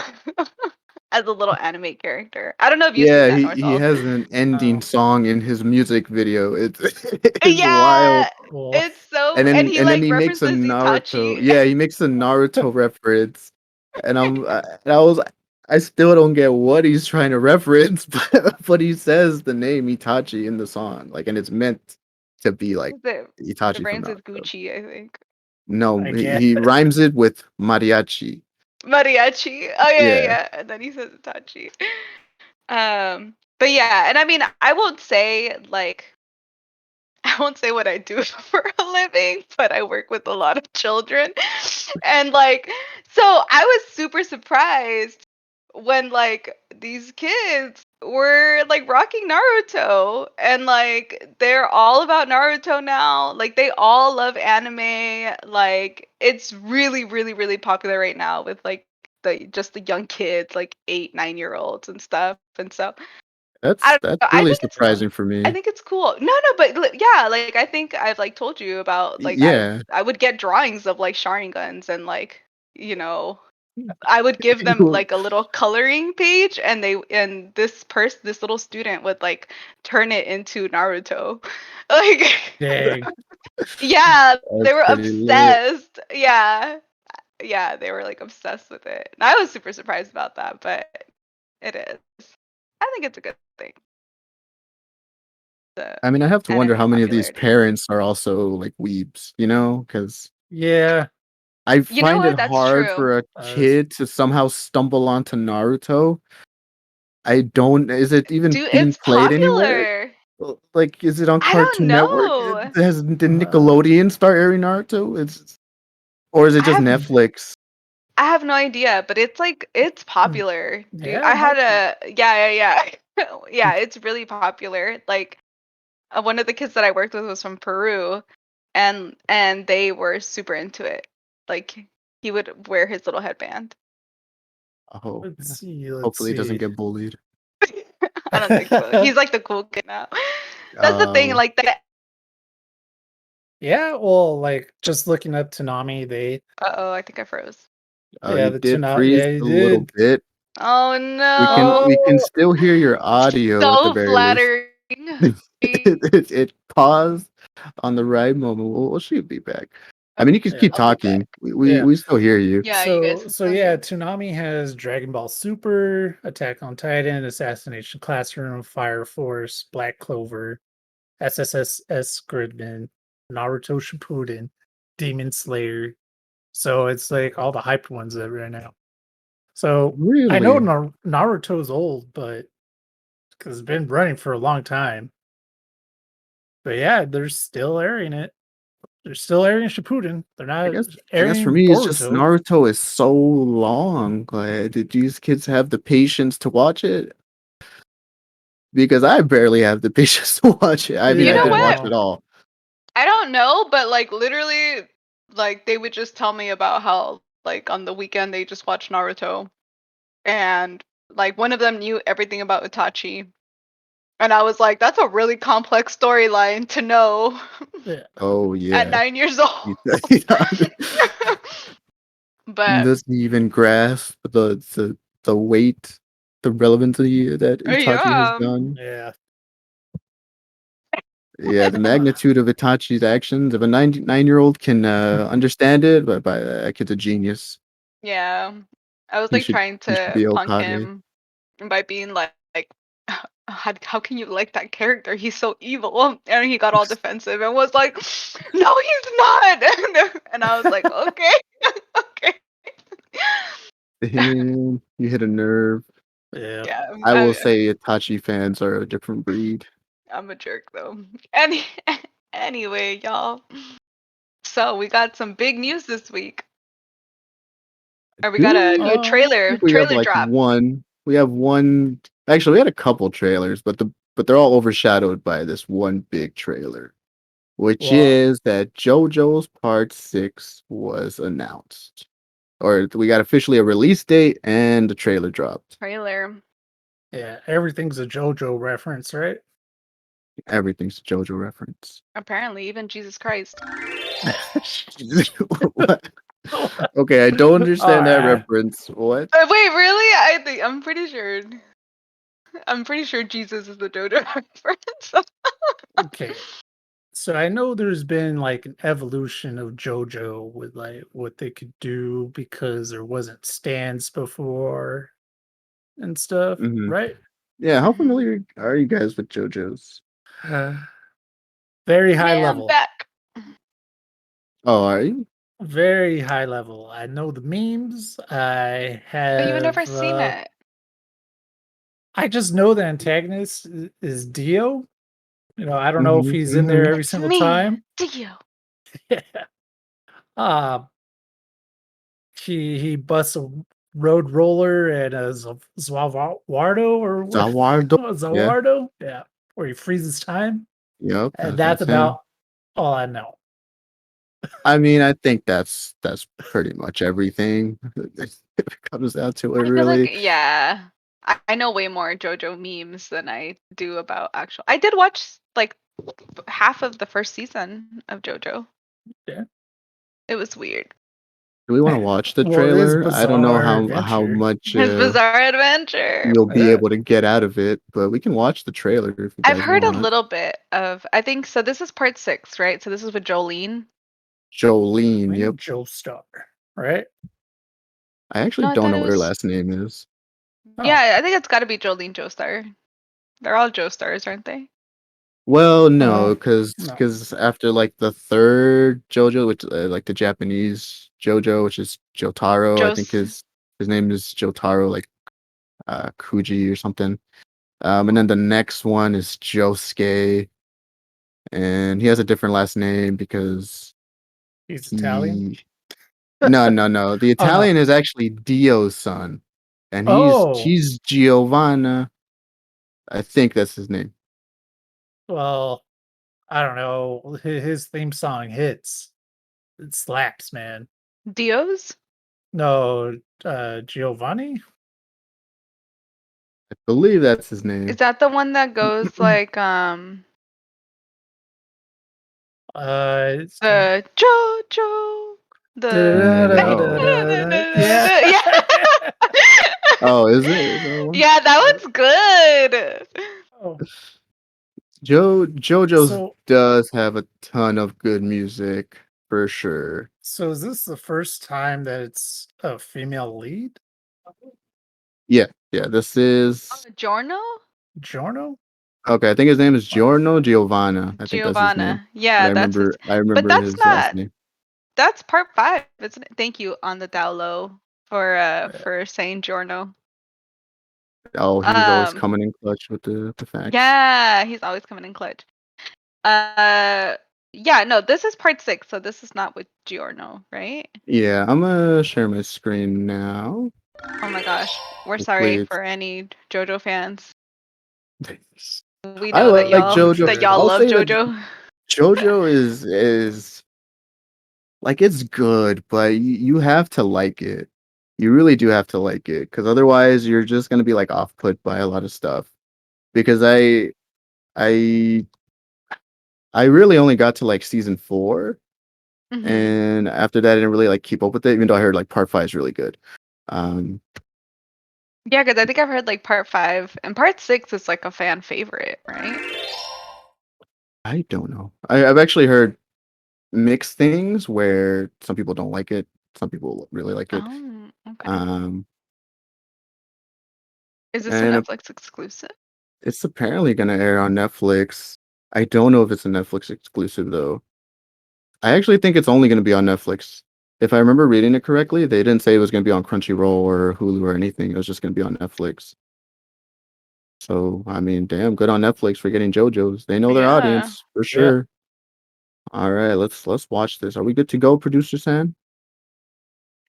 as a little anime character. I don't know if you've seen yeah. that, He Northall. has an ending Oh, song in his music video. It's it's wild. Yeah, cool. it's so And and then he and then like he makes a references Naruto. Itachi. Yeah, he makes a Naruto reference, and I still don't get what he's trying to reference, but he says the name Itachi in the song, like, and it's meant to be like The it Itachi from rhymes with Naruto. Gucci, I think. No, I he guess. rhymes it with mariachi. Mariachi. Oh Yeah, yeah. And then he says Itachi. But yeah, and I mean I won't say like I won't say what I do for a living, but I work with a lot of children. And like, so I was super surprised when like these kids were like rocking Naruto and like they're all about Naruto now. Like they all love anime. Like it's really, really, really popular right now with like the young kids, like 8, 9 year olds and stuff. And so I don't that's know. really surprising for I me. think it's cool. No, but yeah, like I think I've like told you about like Yeah, I would get drawings of like Sharingans and like you know I would give them like a little coloring page and this little student would like turn it into Naruto. Like Dang. yeah, they that's were pretty lit. obsessed. Yeah. Yeah, they were like obsessed with it. And I was super surprised about that, but it is. I think it's a good thing. The I mean, I have to wonder anime how many of these popularity. parents are also like weebs, because Yeah, I You know find it what? That's hard true. for a was kid to somehow stumble onto Naruto. I don't. Is it even Dude, being it's played anywhere? popular. Like, is it on I don't Cartoon Network? know. Has the uh, Nickelodeon start airing Naruto? Or is it I just have Netflix? I have no idea, but it's like it's popular. Dude, yeah, I it had might be. a yeah. Yeah, it's really popular. Like one of the kids that I worked with was from Peru and they were super into it. Like he would wear his little headband. Oh, yeah. Let's see. Let's Hopefully, it doesn't see. get bullied. I don't think so. He's like the cool kid now. That's the thing, Oh, like that. Yeah, well, like just looking up Tanami, they Uh-oh, I think I froze. yeah, you the did Tuna freeze yeah, you a little did. bit. Oh We can no. we can Oh, still hear your audio at the So very least. flattered. it paused on the right moment. Well, she'll be back. I mean, you can Okay, keep I'll be back. talking. Yeah. We still hear you. Yeah, you guys So can so still yeah, hear. Toonami has Dragon Ball Super, Attack on Titan, Assassination Classroom, Fire Force, Black Clover, SSSS Gridman, Naruto Shippuden, Demon Slayer. So it's like all the hyped ones that right now. So I know Really? Naruto's old, but because it's been running for a long time. But yeah, they're still airing it. They're still airing Shippuden. They're not I guess for airing me, it's just Boruto. Naruto is so long. Like, did these kids have the patience to watch it? Because I barely have the patience to watch it. I mean, You I know didn't what? watch it all. I don't know, but like literally, like they would just tell me about how like on the weekend they just watch Naruto, and like one of them knew everything about Itachi, and I was like, that's a really complex storyline to know Yeah. Oh at yeah. 9 years old. He But doesn't even grasp the weight, the relevancy that Itachi has yeah, done. Yeah. Yeah, the magnitude of Itachi's actions. If a 9-year-old can understand it, but by that kid's a genius. yeah, I was He like should trying he should to be punk Okage. him by being like how can you like that character? He's so evil. And he got all defensive and was like, no, he's not. And I was like, okay, okay. Damn, you hit a nerve. Yeah. Yeah, I will say Itachi fans are a different breed. I'm a jerk though. Anyway, y'all. So we got some big news this week. Or we Do got we? a I Oh, think we have trailer like drop. one. We have one. Actually, we had a couple trailers, but they're all overshadowed by this one big trailer, which well, is that JoJo's Part 6 was announced. Or we got officially a release date and the trailer dropped. Trailer. yeah, everything's a JoJo reference, right? Everything's a JoJo reference. Apparently, even Jesus Christ. What? Okay, I don't understand that Alright. reference. What? Wait, really? I'm pretty sure. I'm pretty sure Jesus is the JoJo reference. Okay. So I know there's been like an evolution of JoJo with like what they could do because there wasn't stands before and stuff, Hmm. right? Yeah, how Mhm. familiar are you guys with JoJo's? Very high Yeah, I'm level. back. Oh, are you? Very high level. I know the memes. I Oh, you've never have seen it. I just know the antagonist is Dio. You know, I don't know if Hmm. he's in there Hmm. every It's single me, time. Dio. uh he busts a road roller and a Zawardo or what? Zawardo. Yeah. Zawardo? Yeah. Where he freezes time. Yep. And that's That's him. about all I know. I mean, I think that's pretty much everything. If it comes down to it, I feel like really. yeah. I know way more JoJo memes than I do about actual. I did watch like half of the first season of JoJo. Yeah. It was weird. Do we want to watch the Well, it is trailer? I don't know bizarre how adventure. much His bizarre adventure. you'll be Yeah. able to get out of it, but we can watch the trailer if you I've guys heard a want. little bit of. I think so. This is part 6, right? So this is with Jolene. Jolene. Yep. Joestar, right? I actually No, I don't thought know it what her was. last name is. Oh, Yeah, I think it's got to be Jolene Joestar. They're all Joestars, aren't they? Well, no, no. because after like the third JoJo, which like the Japanese JoJo, which is Jotaro, I think Joes. his name is Jotaro, like Kuji or something. And then the next one is Josuke, and he has a different last name because He's Italian. he no. The Oh no. Italian is actually Dio's son, and Oh, he's Giovanna. I think that's his name. well, I don't know. His theme song hits. It slaps, man. Dios? No, Giovanni? I believe that's his Is name. that the one that goes like It's the Jojo the No. yeah. yeah. Oh, is it? Is that one? Yeah, that one's good. Oh, JoJo's So, does have a ton of good music for sure. so is this the first time that it's a female lead? Yeah, yeah. This is Giorno? Giorno? okay. I think his name is Giovanna. I think that's his name. Giovanna. But Yeah, that's his. I But remember that's his last not. name. That's part 5, isn't it? Thank you on the down low Yeah. for saying Giorno. Oh, he's always Um, coming in clutch with the facts. yeah, he's always coming in clutch. Uh, yeah, no, this is part 6, so this is not with Giorno, right? Yeah, I'm gonna share my screen now. Oh my gosh, we're sorry Hopefully for any JoJo fans. it's We I know that like I'm JoJo. y'all sure. I'll love say that JoJo. JoJo is like it's good, but you have to like it. You really do have to like it because otherwise you're just gonna be like off put by a lot of stuff. Because I I really only got to like season 4, Hmm. and after that I didn't really like keep up with it. Even though I heard like part 5 is really good. Um, Yeah, because I think I've heard like part 5 and part 6 is like a fan favorite, right? I don't know. I've actually heard mixed things where some people don't like it, some people really like it. Oh, okay. Um, Is this a and Netflix exclusive? it's apparently gonna air on Netflix. I don't know if it's a Netflix exclusive though. I actually think it's only gonna be on Netflix. If I remember reading it correctly, they didn't say it was gonna be on Crunchyroll or Hulu or anything. It was just gonna be on Netflix. So I mean, damn, good on Netflix for getting JoJo's. They know their Yeah. audience for Yeah. sure. All right, let's watch this. Are we good to go, producer Sam?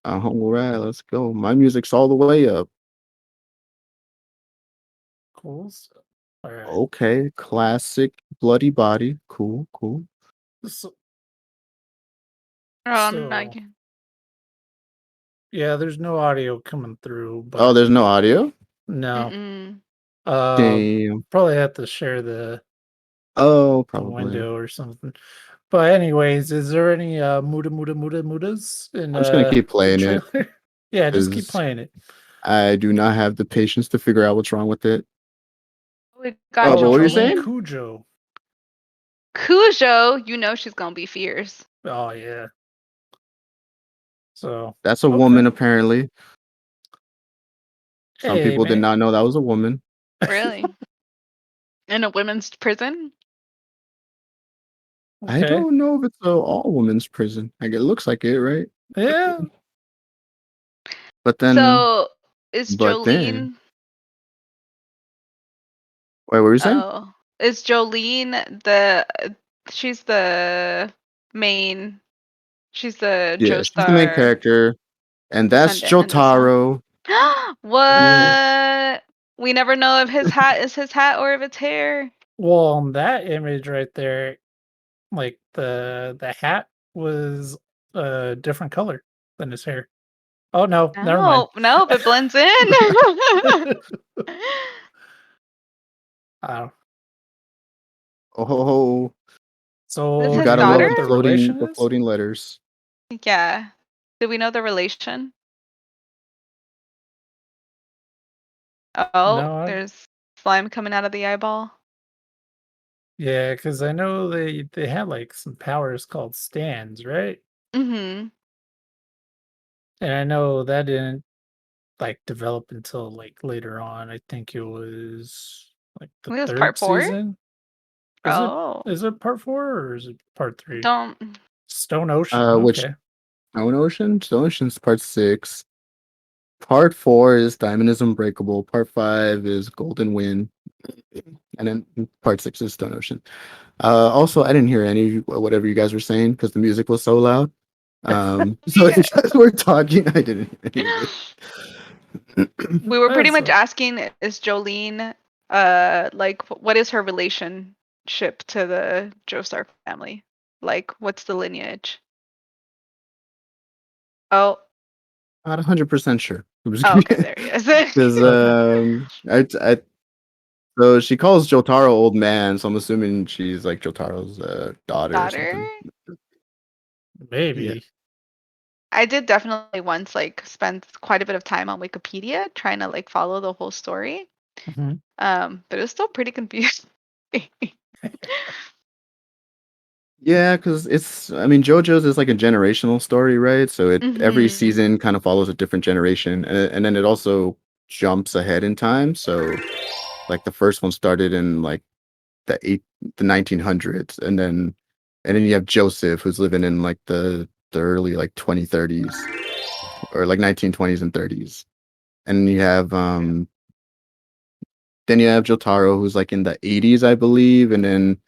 All right, let's go. My music's all the way up. Cool. All right. Okay, classic Bloody Body. Cool, cool. So, Oh, no, so again. yeah, there's no audio coming through, Oh, but there's no audio? no. Mm-mm. Damn. Probably have to share the Oh, probably. window or something. But anyways, is there any mudas in I'm just gonna keep the playing it trailer? Yeah, just keep because playing it. I do not have the patience to figure out what's wrong with it. We got Oh, but Oh, what were you Jolene saying? Jolene. Cujo. Cujo, you know she's gonna be fierce. Oh yeah. So That's a okay. woman, apparently. Some Hey people did man. not know that was a woman. Really? In a women's prison? I Okay. don't know if it's a all women's prison. Like it looks like it, right? Yeah. But then, So is but then, Jolene wait, what were you saying? oh is Jolene the she's the main she's the Yeah, she's the main Joestar character, and that's descendant in this one. Jotaro. Yeah. What? We never know if his hat is his hat or if it's hair. Well, on that image right there, like the hat was a different color than his hair. Oh no, never mind. No, no, it blends in. Oh, Oh, Is so you his do gotta we know daughter? love what the relation the is? floating letters. Yeah. Do we know the relation? Oh, No, there's slime coming out of the eyeball. yeah, because I know they had like some powers called stands, right? Mm-hmm. And I know that didn't like develop until like later on. I think it was like I the think it was part third 4. season. Is it Oh, is it part 4 or is it part 3? don't. Stone Ocean. Which Okay. Stone Ocean? Stone Ocean's part 6. Part 4 is Diamond is Unbreakable. Part 5 is Golden Wind. And then part 6 is Stone Ocean. Also, I didn't hear any whatever you guys were saying because the music was so loud. So if Yeah. you guys were talking, I didn't hear any of it. We were pretty That's much asking, is Jolene, like, what is her relationship to the Joestar family? Like, what's the lineage? Oh, Not 100% sure. oh, okay, there he is. Because okay. so she calls Jotaro old man, so I'm assuming she's like Jotaro's daughter or Daughter? something. Yeah. Maybe. I did definitely once like spend quite a bit of time on Wikipedia trying to like follow the whole story. Mhm. But it was still pretty confusing. Yeah, because I mean, JoJo's is like a generational story, right? So every Mhm. season kind of follows a different generation, and then it also jumps ahead in time. So like the first one started in like the 1900s, and then you have Joseph who's living in like the early like 2030s or like 1920s and 30s, and you have then you have Jotaro who's like in the 80s, I believe, and then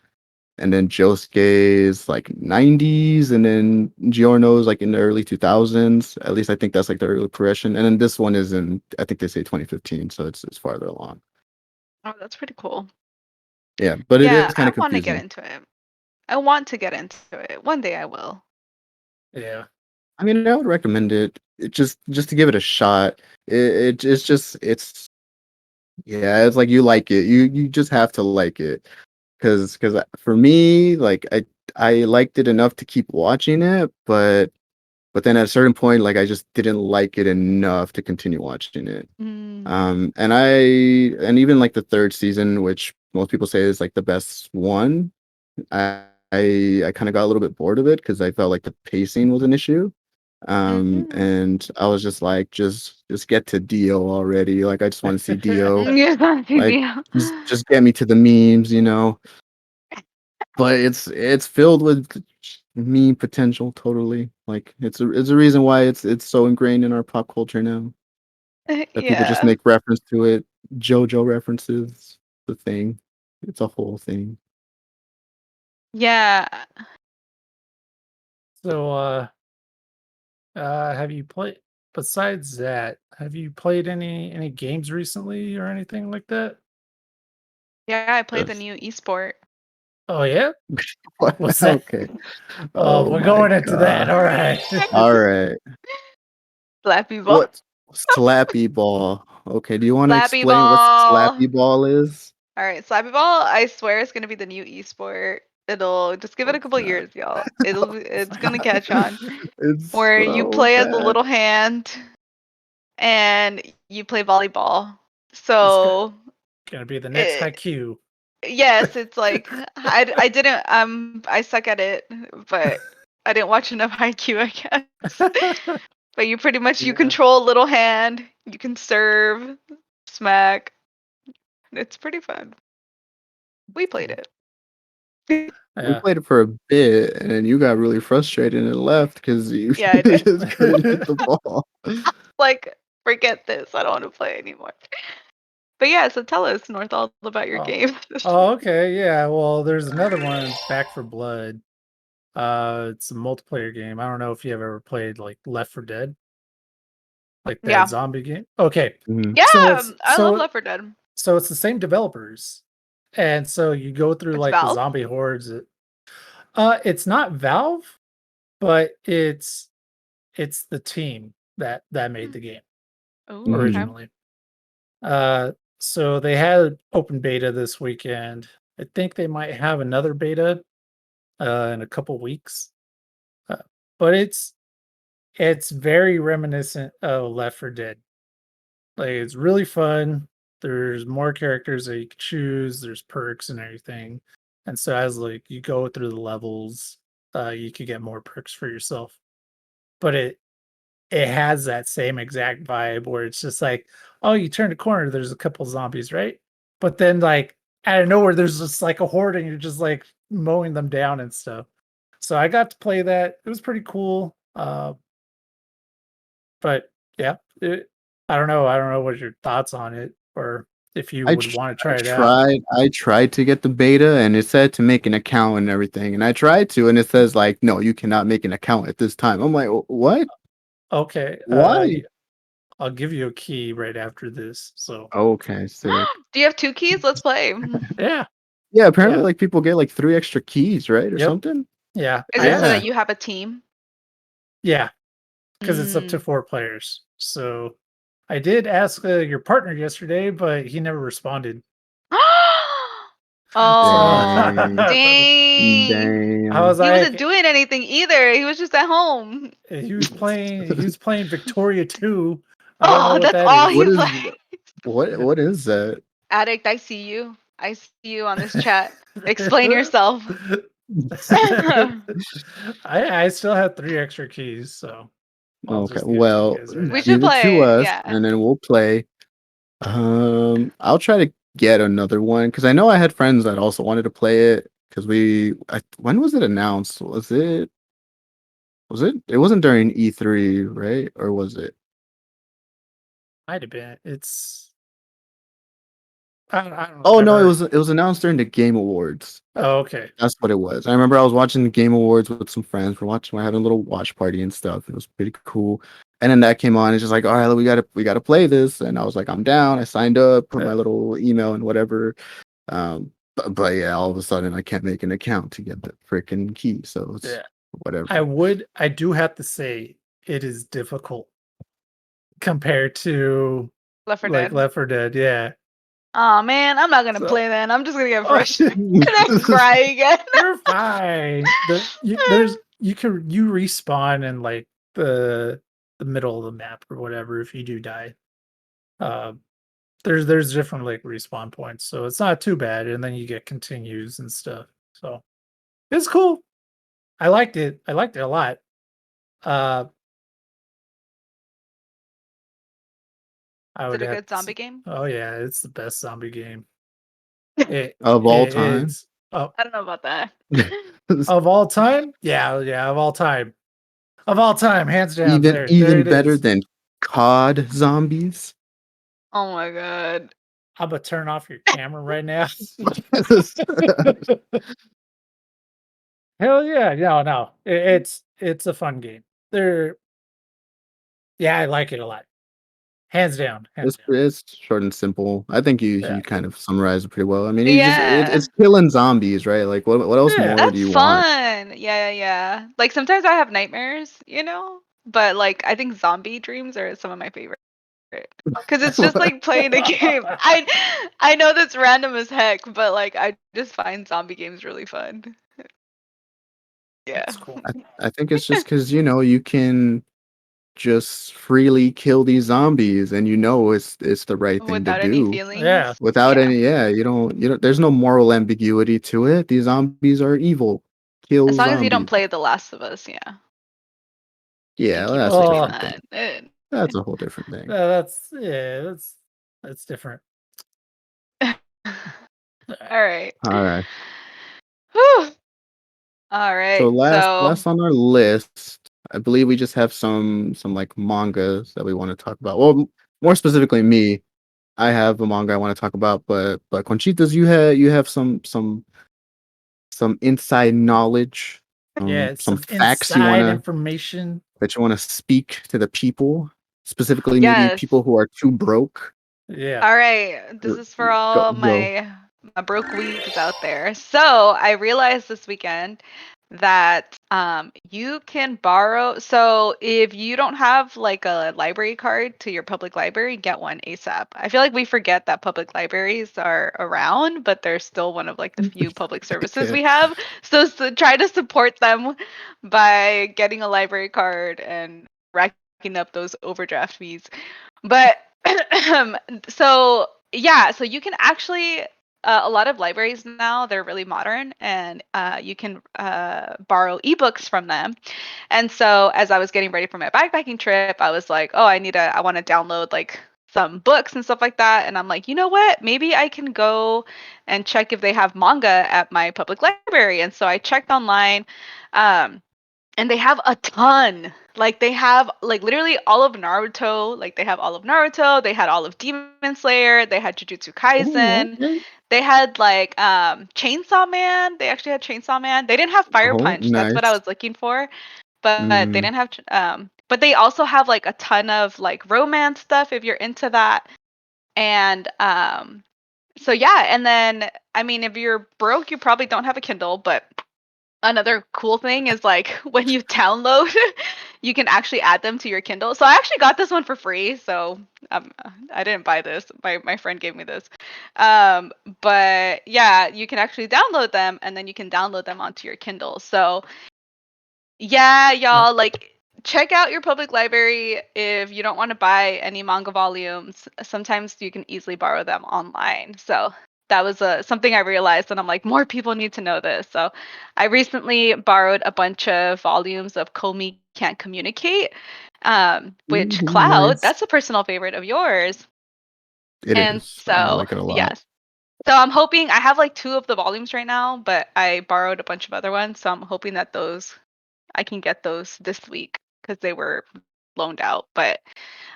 Josuke is like 90s, and then Giorno's like in the early 2000s. At least I think that's like the early progression. And then this one is in, I think they say 2015, so it's farther along. Oh, that's pretty cool. Yeah, but it Yeah, is kind I of want to get confusing. into it. I want to get into it. One day I will. Yeah. I mean, I would recommend it. It just to give it a shot. It's yeah, it's like you like it. You just have to like it. Because for me, like I liked it enough to keep watching it, but then at a certain point, like I just didn't like it enough to continue watching it. Mm. And even like the third season, which most people say is like the best one, I kind of got a little bit bored of it because I felt like the pacing was an issue. Mhm. And I was just like, just get to Dio already. Like I just want to see Dio. Yeah, that's the Like deal. just get me to the memes, you know. But it's filled with meme potential totally. Like it's a reason why it's so ingrained in our pop culture now that people just Yeah. make reference to it. JoJo references, the thing. It's a whole thing. Yeah. So, have you played? Besides that, have you played any games recently or anything like that? Yeah, I played the Yes. new esport. Oh yeah, what's that? Okay. Oh, Oh we're my going into that. god. All right. All right. Slappy ball. What Slappy Ball? Okay, do you want to Slappy explain what ball. Slappy Ball is? All right, Slappy ball. I swear it's gonna be the new esport. It'll just give No, it a it's couple not. years, y'all. It's gonna catch on. It's Where you so play as the bad. little hand and you play volleyball. It's So gonna be the next it, Haikyuu. yes, it's like I didn't I suck at it, but I didn't watch enough IQ, I guess. But you pretty much you Yeah. control a little hand, you can serve, smack. It's pretty fun. We played it. We Yeah. played it for a bit, and then you got really frustrated and left because you Yeah, I did. just couldn't hit the ball. Like, forget this. I don't want to play anymore. But yeah, so tell us, North, all about your Oh. game. Oh, okay. Yeah. Well, there's another one, Back for Blood. It's a multiplayer game. I don't know if you have ever played like Left 4 Dead, like that Yeah. zombie game. Okay. Mhm. Yeah, So it's I love so Left 4 Dead. so it's the same developers. And so you go through It's like the Valve. zombie hordes. It's not Valve, but it's the team that made the game Oh, okay. Mhm. originally. Uh, so they had open beta this weekend. I think they might have another beta in a couple weeks. Uh, but it's very reminiscent of Left 4 Dead. Like it's really fun. There's more characters that you can choose. There's perks and everything. And so as like you go through the levels, you could get more perks for yourself. But it has that same exact vibe where it's just like, oh, you turn a corner, there's a couple zombies, right? But then like out of nowhere, there's just like a horde, and you're just like mowing them down and stuff. So I got to play that. It was pretty cool. But yeah, I don't know. I don't know what your thoughts on it, or if you I would tr- want to I try it out. tried to get the beta, and it said to make an account and everything, and I tried to, and it says like, no, you cannot make an account at this time. I'm like, What? Okay, Why?" I'll give you a key right after this. So Okay, sick. Do you have 2 keys? Let's play. yeah, Yeah, apparently yeah, like people get like 3 extra keys, right, or yep, something. yeah. Is I it so Yeah. that asked, you have a team? yeah, because it's up to Mm. 4 players. So I did ask your partner yesterday, but he never responded. So Oh, Dang. dang. I Damn. was He wasn't like, doing anything either. He was just at home. he was playing Victoria 2. I don't know Oh, what that's that all he What is. is plays. what is that? Addict, I see you. I see you on this chat. Explain yourself. I still have 3 extra keys, so I'll Okay, just give it to you well, guys right We now. should give it to play. us, Yeah. and then we'll play. I'll try to get another one because I know I had friends that also wanted to play it. Because when was it announced? Was it? Was it? It wasn't during E3, right? Or was it? Might have been. It's I don't Oh no, it remember. was. It was announced during the Game Awards. Oh, okay. That's what it was. I remember I was watching the Game Awards with some friends. We're having a little watch party and stuff. It was pretty cool. And then that came on. It's just like, all right, we gotta play this. And I was like, I'm down. I signed up, put my little email and whatever. But yeah, all of a sudden I can't make an account to get the freaking key. So it's Yeah. whatever. I do have to say it is difficult compared to Left 4 like Dead. Left 4 Dead, yeah. Oh man, I'm not gonna So- play then. I'm just gonna get Oh, frustrated and then cry again. You're fine. You respawn in like the middle of the map or whatever if you do die. There's different like respawn points, so it's not too bad, and then you get continues and stuff. So it's cool. I liked it. I liked it a lot. I Is would it a have good to zombie game? Oh yeah, it's the best zombie game. Of all time. It's oh, I don't know about that. of all time? Yeah, of all time. Of all time, hands down. There even it better is. than COD zombies. Oh my god. I'm gonna turn off your camera right now. Hell yeah, no. It's a fun game. Yeah, I like it a lot. Hands down, hands down. It's short and simple. I think Yeah. you kind of summarized it pretty well. I mean, Yeah. it's killing zombies, right? Like what else Yeah. more do That's you want? fun. Yeah. Like sometimes I have nightmares, you know? But like I think zombie dreams are some of my favorite. Cuz it's just like playing a game. I know that's random as heck, but like I just find zombie games really fun. Yeah. That's cool. I think it's just because you can just freely kill these zombies, and it's the right thing to Without any do Yeah. feelings. without Yeah. any. Yeah, you don't. There's no moral ambiguity to it. These zombies are evil. Kill As long as you don't zombies. play The Last of Us, yeah. You Yeah, can well, keep that's a playing Oh, different thing. that. That's a whole different thing. that's different. All right. All right. Whew. All So right. last on our list, I believe we just have some like mangas that we want to talk about. Well, more specifically, me, I have a manga I want to talk about, but Conchitas, you have some inside knowledge, Yeah, it's some some facts inside information. that you want to speak to the people, specifically maybe yes. people who are too broke. Yeah. All right. This is for Go all go. my broke weebs out there. So I realized this weekend that you can borrow. So if you don't have like a library card to your public library, get one ASAP. I feel like we forget that public libraries are around, but they're still one of like the few public services Yeah. we have. So try to support them by getting a library card and racking up those overdraft fees. But so yeah, so you can actually a lot of libraries now, they're really modern, and you can borrow ebooks from them. And so as I was getting ready for my backpacking trip, I was like, oh, I want to download like some books and stuff like that. And I'm like, you know what? Maybe I can go and check if they have manga at my public library. And so I checked online. Um, and they have a ton. Like they have like literally all of Naruto. Like they have all of Naruto. They had all of Demon Slayer. They had Jujutsu Oh, Kaisen. okay. They had like Chainsaw Man. They actually had Chainsaw Man. They didn't have Fire Oh, Punch. That's what I nice. was looking for. But they Mm, didn't have but they also have like a ton of like romance stuff if you're into that. And so yeah, and then I mean if you're broke, you probably don't have a Kindle, but another cool thing is like when you download you can actually add them to your Kindle. So I actually got this one for free, so I didn't buy this, my friend gave me this. um but yeah, you can actually download them and then you can download them onto your Kindle. So yeah, Uh, y'all, like check out your public library if you don't want to buy any manga volumes. Sometimes you can easily borrow them online. So that was something I realized, and I'm like, more people need to know this. So I recently borrowed a bunch of volumes of Comey Can't Communicate, which Ooh, Cloud, nice. that's a personal favorite of yours. It And is. I so, like it a lot. yes. So I'm hoping I have like 2 of the volumes right now, but I borrowed a bunch of other ones. So I'm hoping that those I can get those this week because they were loaned out. But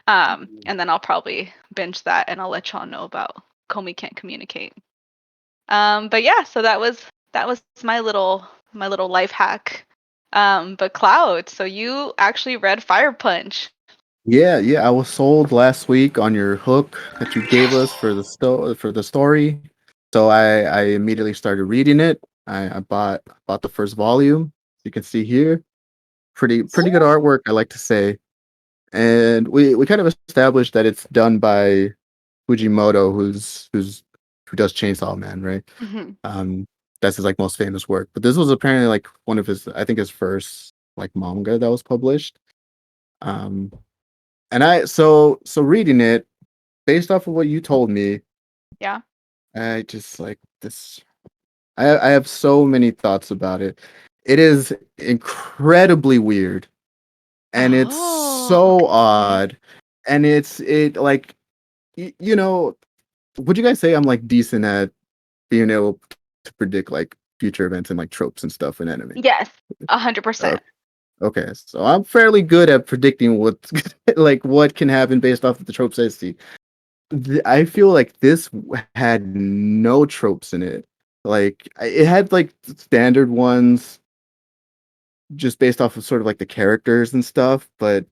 and then I'll probably binge that and I'll let y'all know about Comey Can't Communicate. But yeah, so that was my little life hack. But Cloud, so you actually read Fire Punch. Yeah, yeah. I was sold last week on your hook that you gave us for the story. So I immediately started reading it. I bought the first volume. You can see here. Pretty good artwork, I like to say. And we kind of established that it's done by Fujimoto, who does Chainsaw Man, right? Hmm. Um, that's his like most famous work. But this was apparently like one of his, I think his first like manga that was published. Um, and so reading it based off of what you told me, Yeah. I just like this. I have so many thoughts about it. It is incredibly weird, and it's Oh, so okay. odd, and it like you know. Would you guys say I'm like decent at being able to predict like future events and like tropes and stuff in anime? Yes, Uh, 100%. okay, so I'm fairly good at predicting what like what can happen based off of the tropes I see. I feel like this had no tropes in it. Like it had like standard ones just based off of sort of like the characters and stuff, but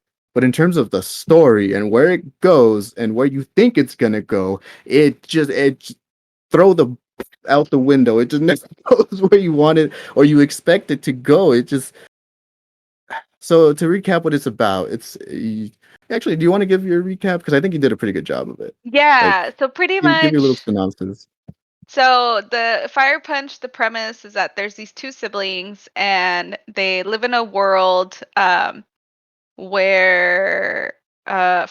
in terms of the story and where it goes and where you think it's gonna go, it throw the out the window. It just never goes where you want it or you expect it to go. It just so to recap what it's about. Actually, do you want to give your recap? Because I think you did a pretty good job of it. Yeah, Like, so pretty give me a little much. synopsis. So the Fire Punch, the premise is that there's these 2 siblings and they live in a world where I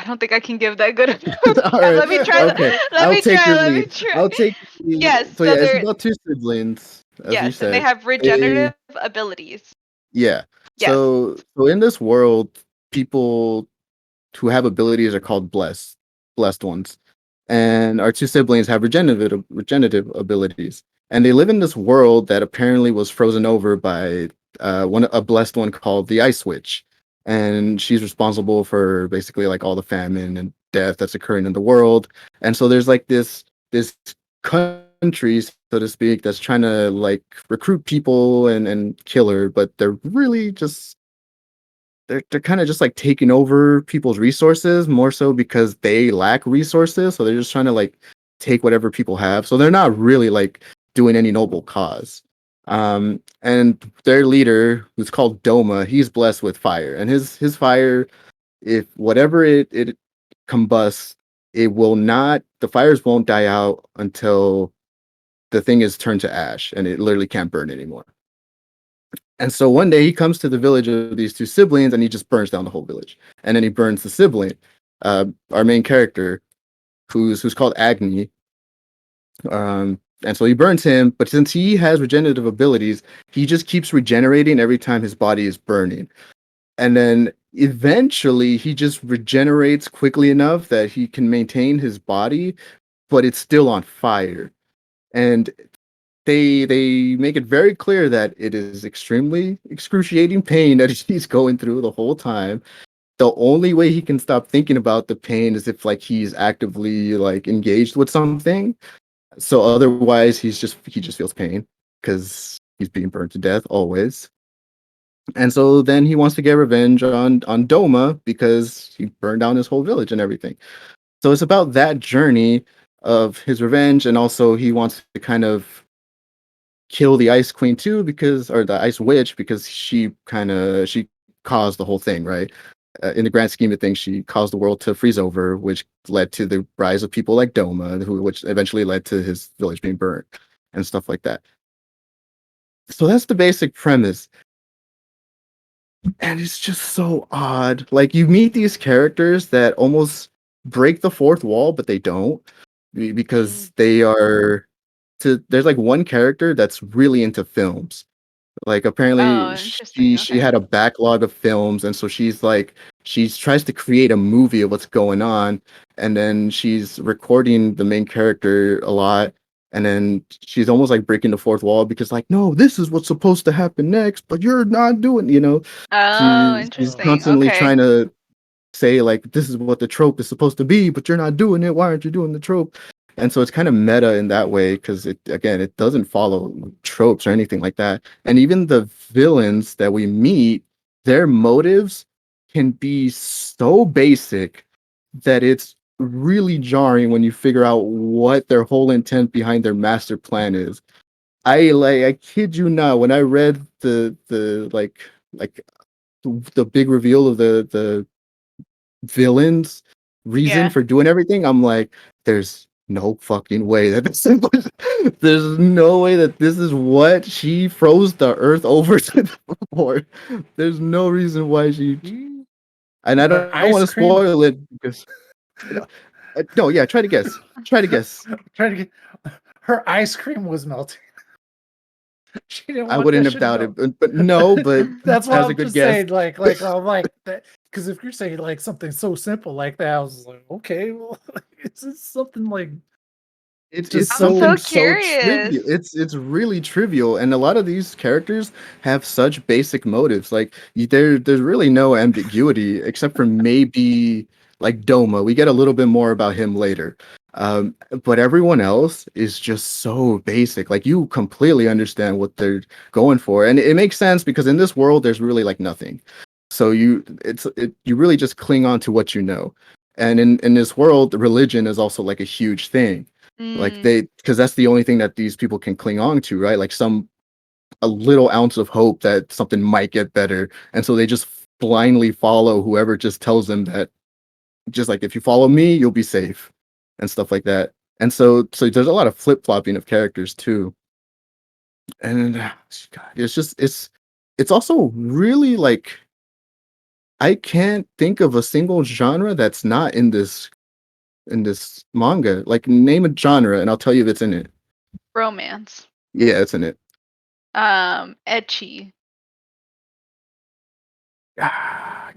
don't think I can give that good of a All recap. right, Let me try. okay. Let I'll me take try. your Let me lead. try. I'll take the Yes. lead. So So yeah, it's they're about two siblings, as you yes, and they said. have They regenerative abilities. Yeah. Yes. So in this world, people who have abilities are called blessed ones. And our two siblings have regenerative abilities. And they live in this world that apparently was frozen over by a blessed one called the Ice Witch. And she's responsible for basically like all the famine and death that's occurring in the world. And so there's like this country, so to speak, that's trying to like recruit people and kill her, but they're really just they're kind of just like taking over people's resources more so because they lack resources. So they're just trying to like take whatever people have. So they're not really like doing any noble cause. And their leader, who's called Doma, he's blessed with fire, and his fire, if whatever it combusts, it will not the fires won't die out until the thing is turned to ash and it literally can't burn anymore. And so one day he comes to the village of these two siblings and he just burns down the whole village. And then he burns the sibling, our main character, who's called Agni. And so he burns him, but since he has regenerative abilities, he just keeps regenerating every time his body is burning. And then eventually he just regenerates quickly enough that he can maintain his body, but it's still on fire. And they make it very clear that it is extremely excruciating pain that he's going through the whole time. The only way he can stop thinking about the pain is if like he's actively like engaged with something. So otherwise he just feels pain because he's being burned to death always. And so then he wants to get revenge on Doma because he burned down his whole village and everything. So it's about that journey of his revenge, and also he wants to kind of kill the Ice Queen too, because or the Ice Witch, because she caused the whole thing, right? In the grand scheme of things, she caused the world to freeze over, which led to the rise of people like Doma, which eventually led to his village being burned and stuff like that. So that's the basic premise, and it's just so odd. Like you meet these characters that almost break the fourth wall, but they don't. because they are there's like one character that's really into films. Like Oh, apparently interesting. she Okay. had a backlog of films, and so she's tries to create a movie of what's going on, and then she's recording the main character a lot, and then she's almost like breaking the fourth wall because like, no, this is what's supposed to happen next, but you're not doing, Oh, she's interesting. constantly Okay. trying to say like this is what the trope is supposed to be, but you're not doing it. Why aren't you doing the trope? And so it's kind of meta in that way because it doesn't follow tropes or anything like that. And even the villains that we meet, their motives can be so basic that it's really jarring when you figure out what their whole intent behind their master plan is. I kid you not, when I read like the big reveal of the villain's reason Yeah. for doing everything, I'm like, there's no fucking way that this is there's no way that this is what she froze the earth over to for. There's no reason why she and I Her don't want ice to cream. spoil it because no, yeah, try to guess. Try to guess. Trying to get her ice cream was melting. She didn't I want wouldn't that have shit to doubted, melt. but no, but That's why that's a I'm good just guess. saying, I'm like that, because if you're saying like something so simple like that, I was like, okay, well, is this something like just It's I'm so so something so curious. trivial. It's really trivial, and a lot of these characters have such basic motives. Like there's really no ambiguity except for maybe like Doma. We get a little bit more about him later, but everyone else is just so basic. Like you completely understand what they're going for, and it makes sense because in this world there's really like nothing. So you really just cling on to what you know, and in this world, religion is also like a huge thing like Mm, because that's the only thing that these people can cling on to, right? Like a little ounce of hope that something might get better. And so they just blindly follow whoever just tells them that just like if you follow me, you'll be safe and stuff like that. And so there's a lot of flip-flopping of characters too. And God, it's also really like I can't think of a single genre that's not in this manga. Like name a genre and I'll tell you if it's in it. romance. Yeah, it's in it. Etchy.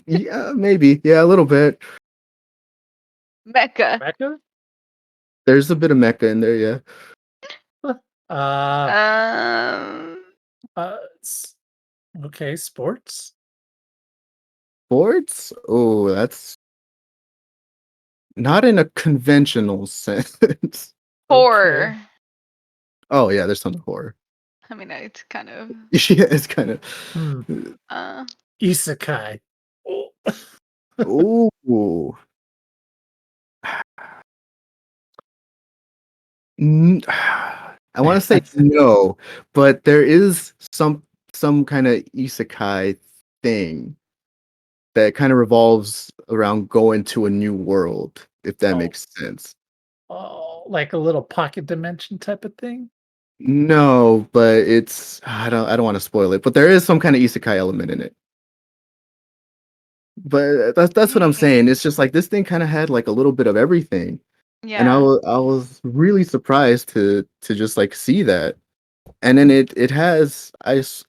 Yeah, maybe. Yeah, a little bit. Mecca. Becca? There's a bit of mecha in there, yeah. Uh, Um, uh, s- okay, sports. Sports? Oh, that's not in a conventional sense. Okay. horror. Oh yeah, there's some horror. I mean, it's kind of. Yeah, it's kind of. Hmm. Uh, Isekai. Oh. Ooh. N- I want to say no, but there is some kind of isekai thing that kind of revolves around going to a new world, if that Oh, makes sense. oh, like a little pocket dimension type of thing. No, but it's I don't want to spoil it, but there is some kind of isekai element in it. But that's what I'm saying. It's just like this thing kind of had like a little bit of everything, and yeah. I was really surprised to just like see that. And then it has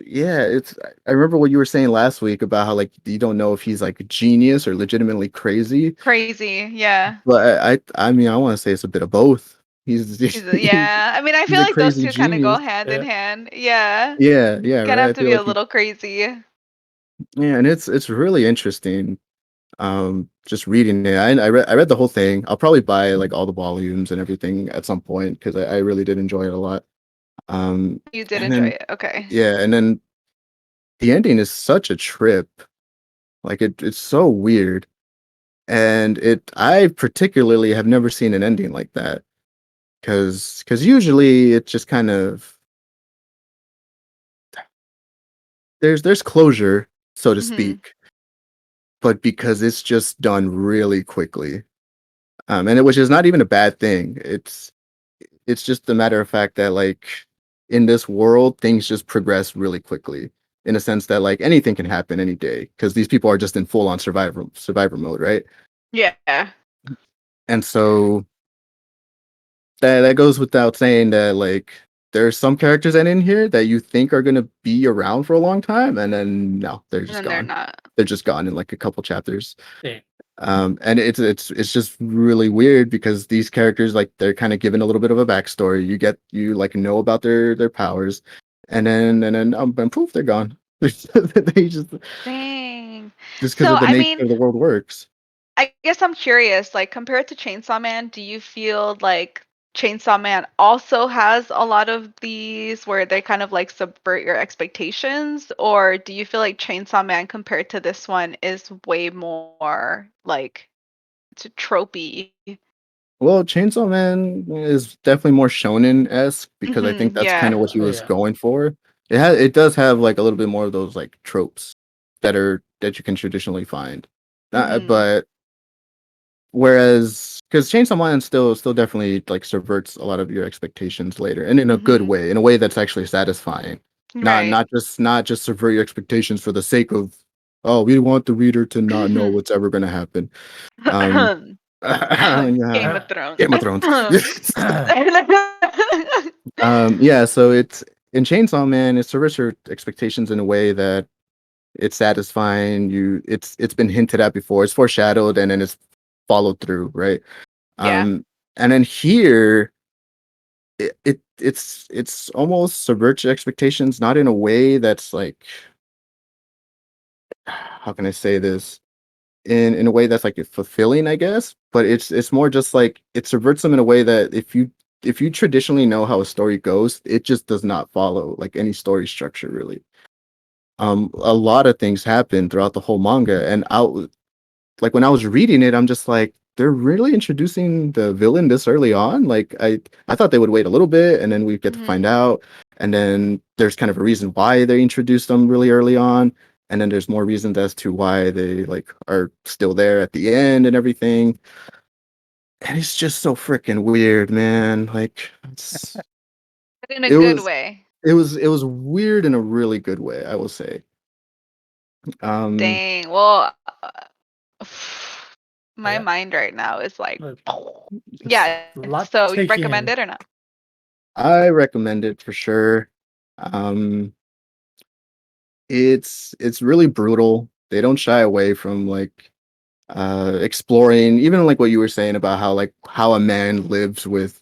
yeah, it's I remember what you were saying last week about how like you don't know if he's like a genius or legitimately crazy. Crazy. Yeah. But I mean I want to say it's a bit of both. Yeah. I mean, I He's feel a like those crazy two kind of go genius. hand in Yeah. hand. Yeah. Yeah, Kind of right. I have to feel be a like he little crazy. yeah, and it's really interesting. Just reading it. I read the whole thing. I'll probably buy like all the volumes and everything at some point because I really did enjoy it a lot. You did And enjoy then it. Okay. yeah, and then the ending is such a trip. Like it's so weird. And I particularly have never seen an ending like that. Cause usually it just kind of there's closure, so to Hmm. speak, but because it's just done really quickly. And which is not even a bad thing. It's just a matter of fact that like in this world, things just progress really quickly in a sense that like anything can happen any day because these people are just in full on survivor mode, right? Yeah. And so that goes without saying that like there's some characters in here that you think are gonna be around for a long time, and then no, they're And just then they're gone. not. They're just gone in like a couple chapters. Yeah. And it's just really weird because these characters like they're kind of given a little bit of a backstory. You like know about their powers, and poof, they're gone. They Dang. just because So of the I nature mean, of the world works. I guess I'm curious, like compared to Chainsaw Man, do you feel like Chainsaw Man also has a lot of these where they kind of like subvert your expectations? Or do you feel like Chainsaw Man compared to this one is way more like tropey? Well, Chainsaw Man is definitely more shonen-esque because I think that's kind Yeah. of what he Oh was yeah. going for. It does have like a little bit more of those like tropes that you can traditionally find. Mhm. But whereas because Chainsaw Man still definitely like subverts a lot of your expectations later, and in a good Mhm. way, in a way that's actually satisfying. Not Right. not just not just subvert your expectations for the sake of, oh, we want the reader to not know what's ever going to happen. Um, yeah, Game of Thrones. Game of Thrones. Yeah, so it's in Chainsaw Man, it subverts your expectations in a way that it's satisfying. It's been hinted at before, it's foreshadowed, and then it's followed through, right? Yeah. And then here, it's almost subverts your expectations, not in a way that's like, how can I say this? In a way that's like fulfilling, I guess. But it's more just like it subverts them in a way that if you traditionally know how a story goes, it just does not follow like any story structure really. A lot of things happen throughout the whole manga, and out like when I was reading it, I'm just like, they're really introducing the villain this early on. Like I thought they would wait a little bit and then we get to find Mhm. out. And then there's kind of a reason why they introduced them really early on. And then there's more reasons as to why they like are still there at the end and everything. And it's just so freaking weird, man. Like But in a it good was way. it was weird in a really good way, I will say. Um Dang. Well, my Yeah. mind right now is like, But there's yeah. a lot to So you take recommend in. it or not? I recommend it for sure. Um it's really brutal. They don't shy away from like exploring even like what you were saying about how a man lives with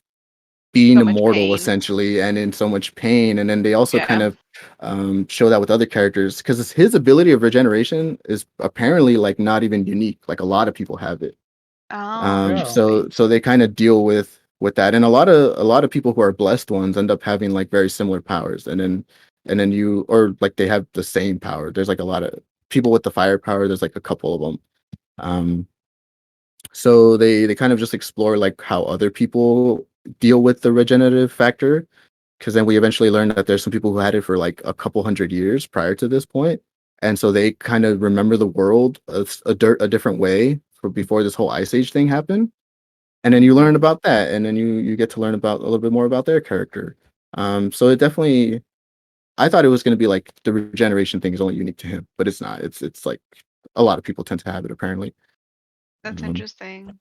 being So much immortal pain. essentially and in so much pain, and then they also kind Yeah. of show that with other characters because his ability of regeneration is apparently like not even unique, like a lot of people have it. Oh, Oh. interesting. So they kind of deal with that, and a lot of people who are blessed ones end up having like very similar powers, and then you or like they have the same power. There's like a lot of people with the fire power. There's like a couple of them. Um, so they kind of just explore like how other people deal with the regenerative factor, because then we eventually learn that there's some people who had it for like a couple hundred years prior to this point, and so they kind of remember the world a different way for before this whole ice age thing happened, and then you learn Mhm. about that, and then you get to learn about a little bit more about their character. So it definitely, I thought it was going to be like the regeneration thing is only unique to him, but it's not. It's like a lot of people tend to have it apparently. That's um, interesting.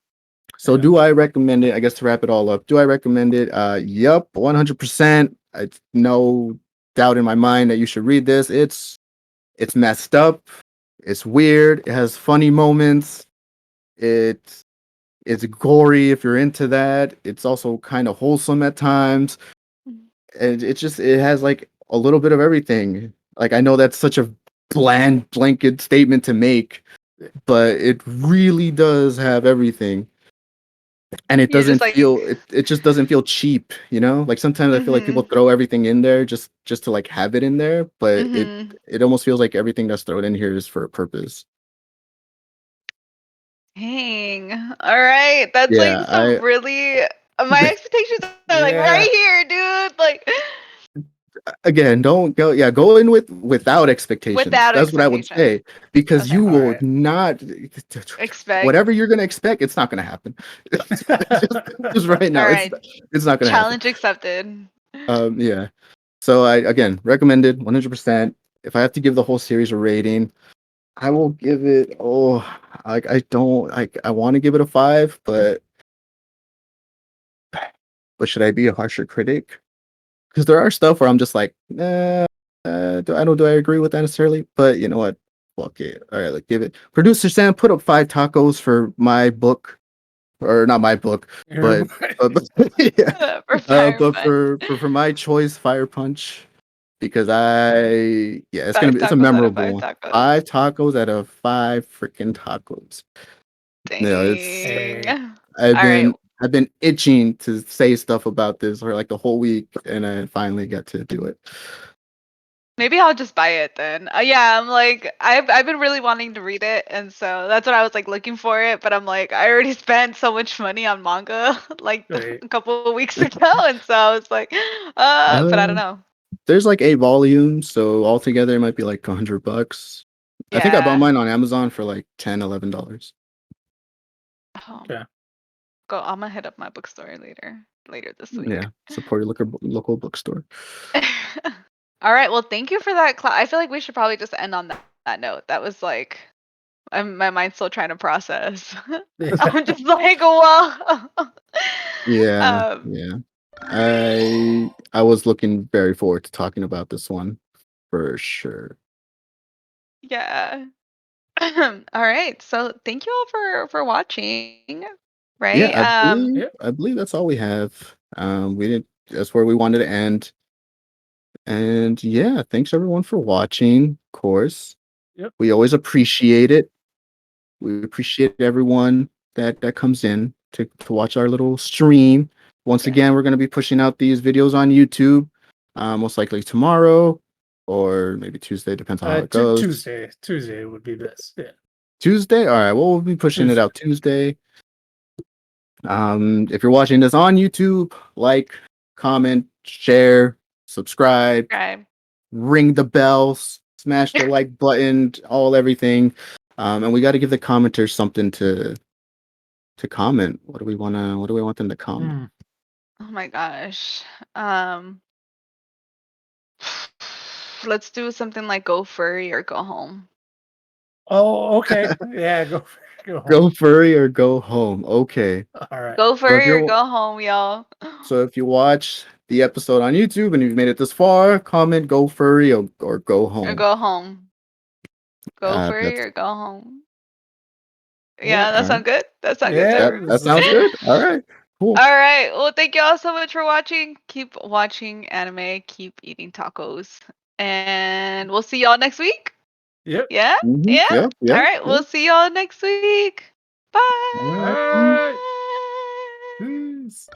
so Yeah. do I recommend it? I guess to wrap it all up, do I recommend it? Yep, 100%. It's no doubt in my mind that you should read this. It's messed up, it's weird, it has funny moments, it's it's gory if you're into that. It's also kind of wholesome at times. Mhm. And it has like a little bit of everything. Like I know that's such a bland blanket statement to make, but it really does have everything. And it You're just doesn't like, feel it just doesn't feel cheap, you know? Like sometimes I feel like people mhm, throw everything in there just to like have it in there, but it mhm. it almost feels like everything that's thrown in here is for a purpose. Dang. All right. That's like Yeah, some really. My expectations are like Yeah. right here, dude. Like again, don't go, yeah, go in without expectations. without That's what I would expectations. say, because Okay. you All will right. not Expect. whatever you're going to expect, it's not going to happen. just right All now, right. it's not going to happen. Challenge accepted. Yeah. So I again recommended 100%. If I have to give the whole series a rating, I will give it, I don't, I want to give it a 5, but but should I be a harsher critic? Because there are stuff where I'm just like, do I agree with that necessarily? But you know what? Fuck it. All right, like give it. Producer Sam, put up 5 tacos for my book, or not my book, but yeah, For Fire but Punch. for my choice, Fire Punch, because it's Five a tacos out of memorable five one. tacos. 5 tacos out of 5 freaking tacos. No, it's Dang. Hey. I've All right. been itching to say stuff about this for like the whole week, and I finally got to do it. Maybe I'll just buy it then. Yeah, I'm like I've been really wanting to read it, and so that's what I was like looking for it. But I'm like I already spent so much money on manga like Right. a couple of weeks ago, and so I was like, but I don't know. There's like 8 volumes, so altogether it might be like $100. I think I bought Yeah. mine on Amazon for like $10, $11. Oh, Okay. go. I'm gonna hit up my bookstore later this week. Yeah, support your local bookstore. All right. Well, thank you for that. I feel like we should probably just end on that note. That was like my mind's still trying to process. I'm just like, whoa. Yeah, um, yeah. I was looking very forward to talking about this one for sure. yeah. All right. So thank you all for watching. Yeah, Right. Yep. I believe that's all we have. We didn't. That's where we wanted to end. And yeah, thanks everyone for watching. Of course, Yep. we always appreciate it. We appreciate everyone that comes in to watch our little stream. Once Okay. again, we're going to be pushing out these videos on YouTube, most likely tomorrow or maybe Tuesday, depends on how it goes. Tuesday would be best. Yeah. Tuesday, all right. Well, we'll be pushing it Tuesday. out Tuesday. If you're watching this on YouTube, like, comment, share, subscribe, okay. ring the bells, smash the like button, everything. And we got to give the commenters something to comment. What do we want them to comment? Hmm. Oh my gosh. Let's do something like go furry or go home. Oh, okay. Yeah, go home. Go furry or go home. Okay. All right. Go So if furry or you're go home, y'all. so if you watch the episode on YouTube and you've made it this far, comment go furry or go Or home. go home. Go furry That's or go home. Yep. Yeah, that all right. sound good. That sound good to Yeah. everyone. That sounds good. All right. Cool. All right. Well, thank you all so much for watching. Keep watching anime. Keep eating tacos. And we'll see y'all next week. Yep. Yeah? Mm-hmm. Yeah? Yep. All Yep. right. Yep. We'll see y'all next week. All Bye. right. All right. Peace.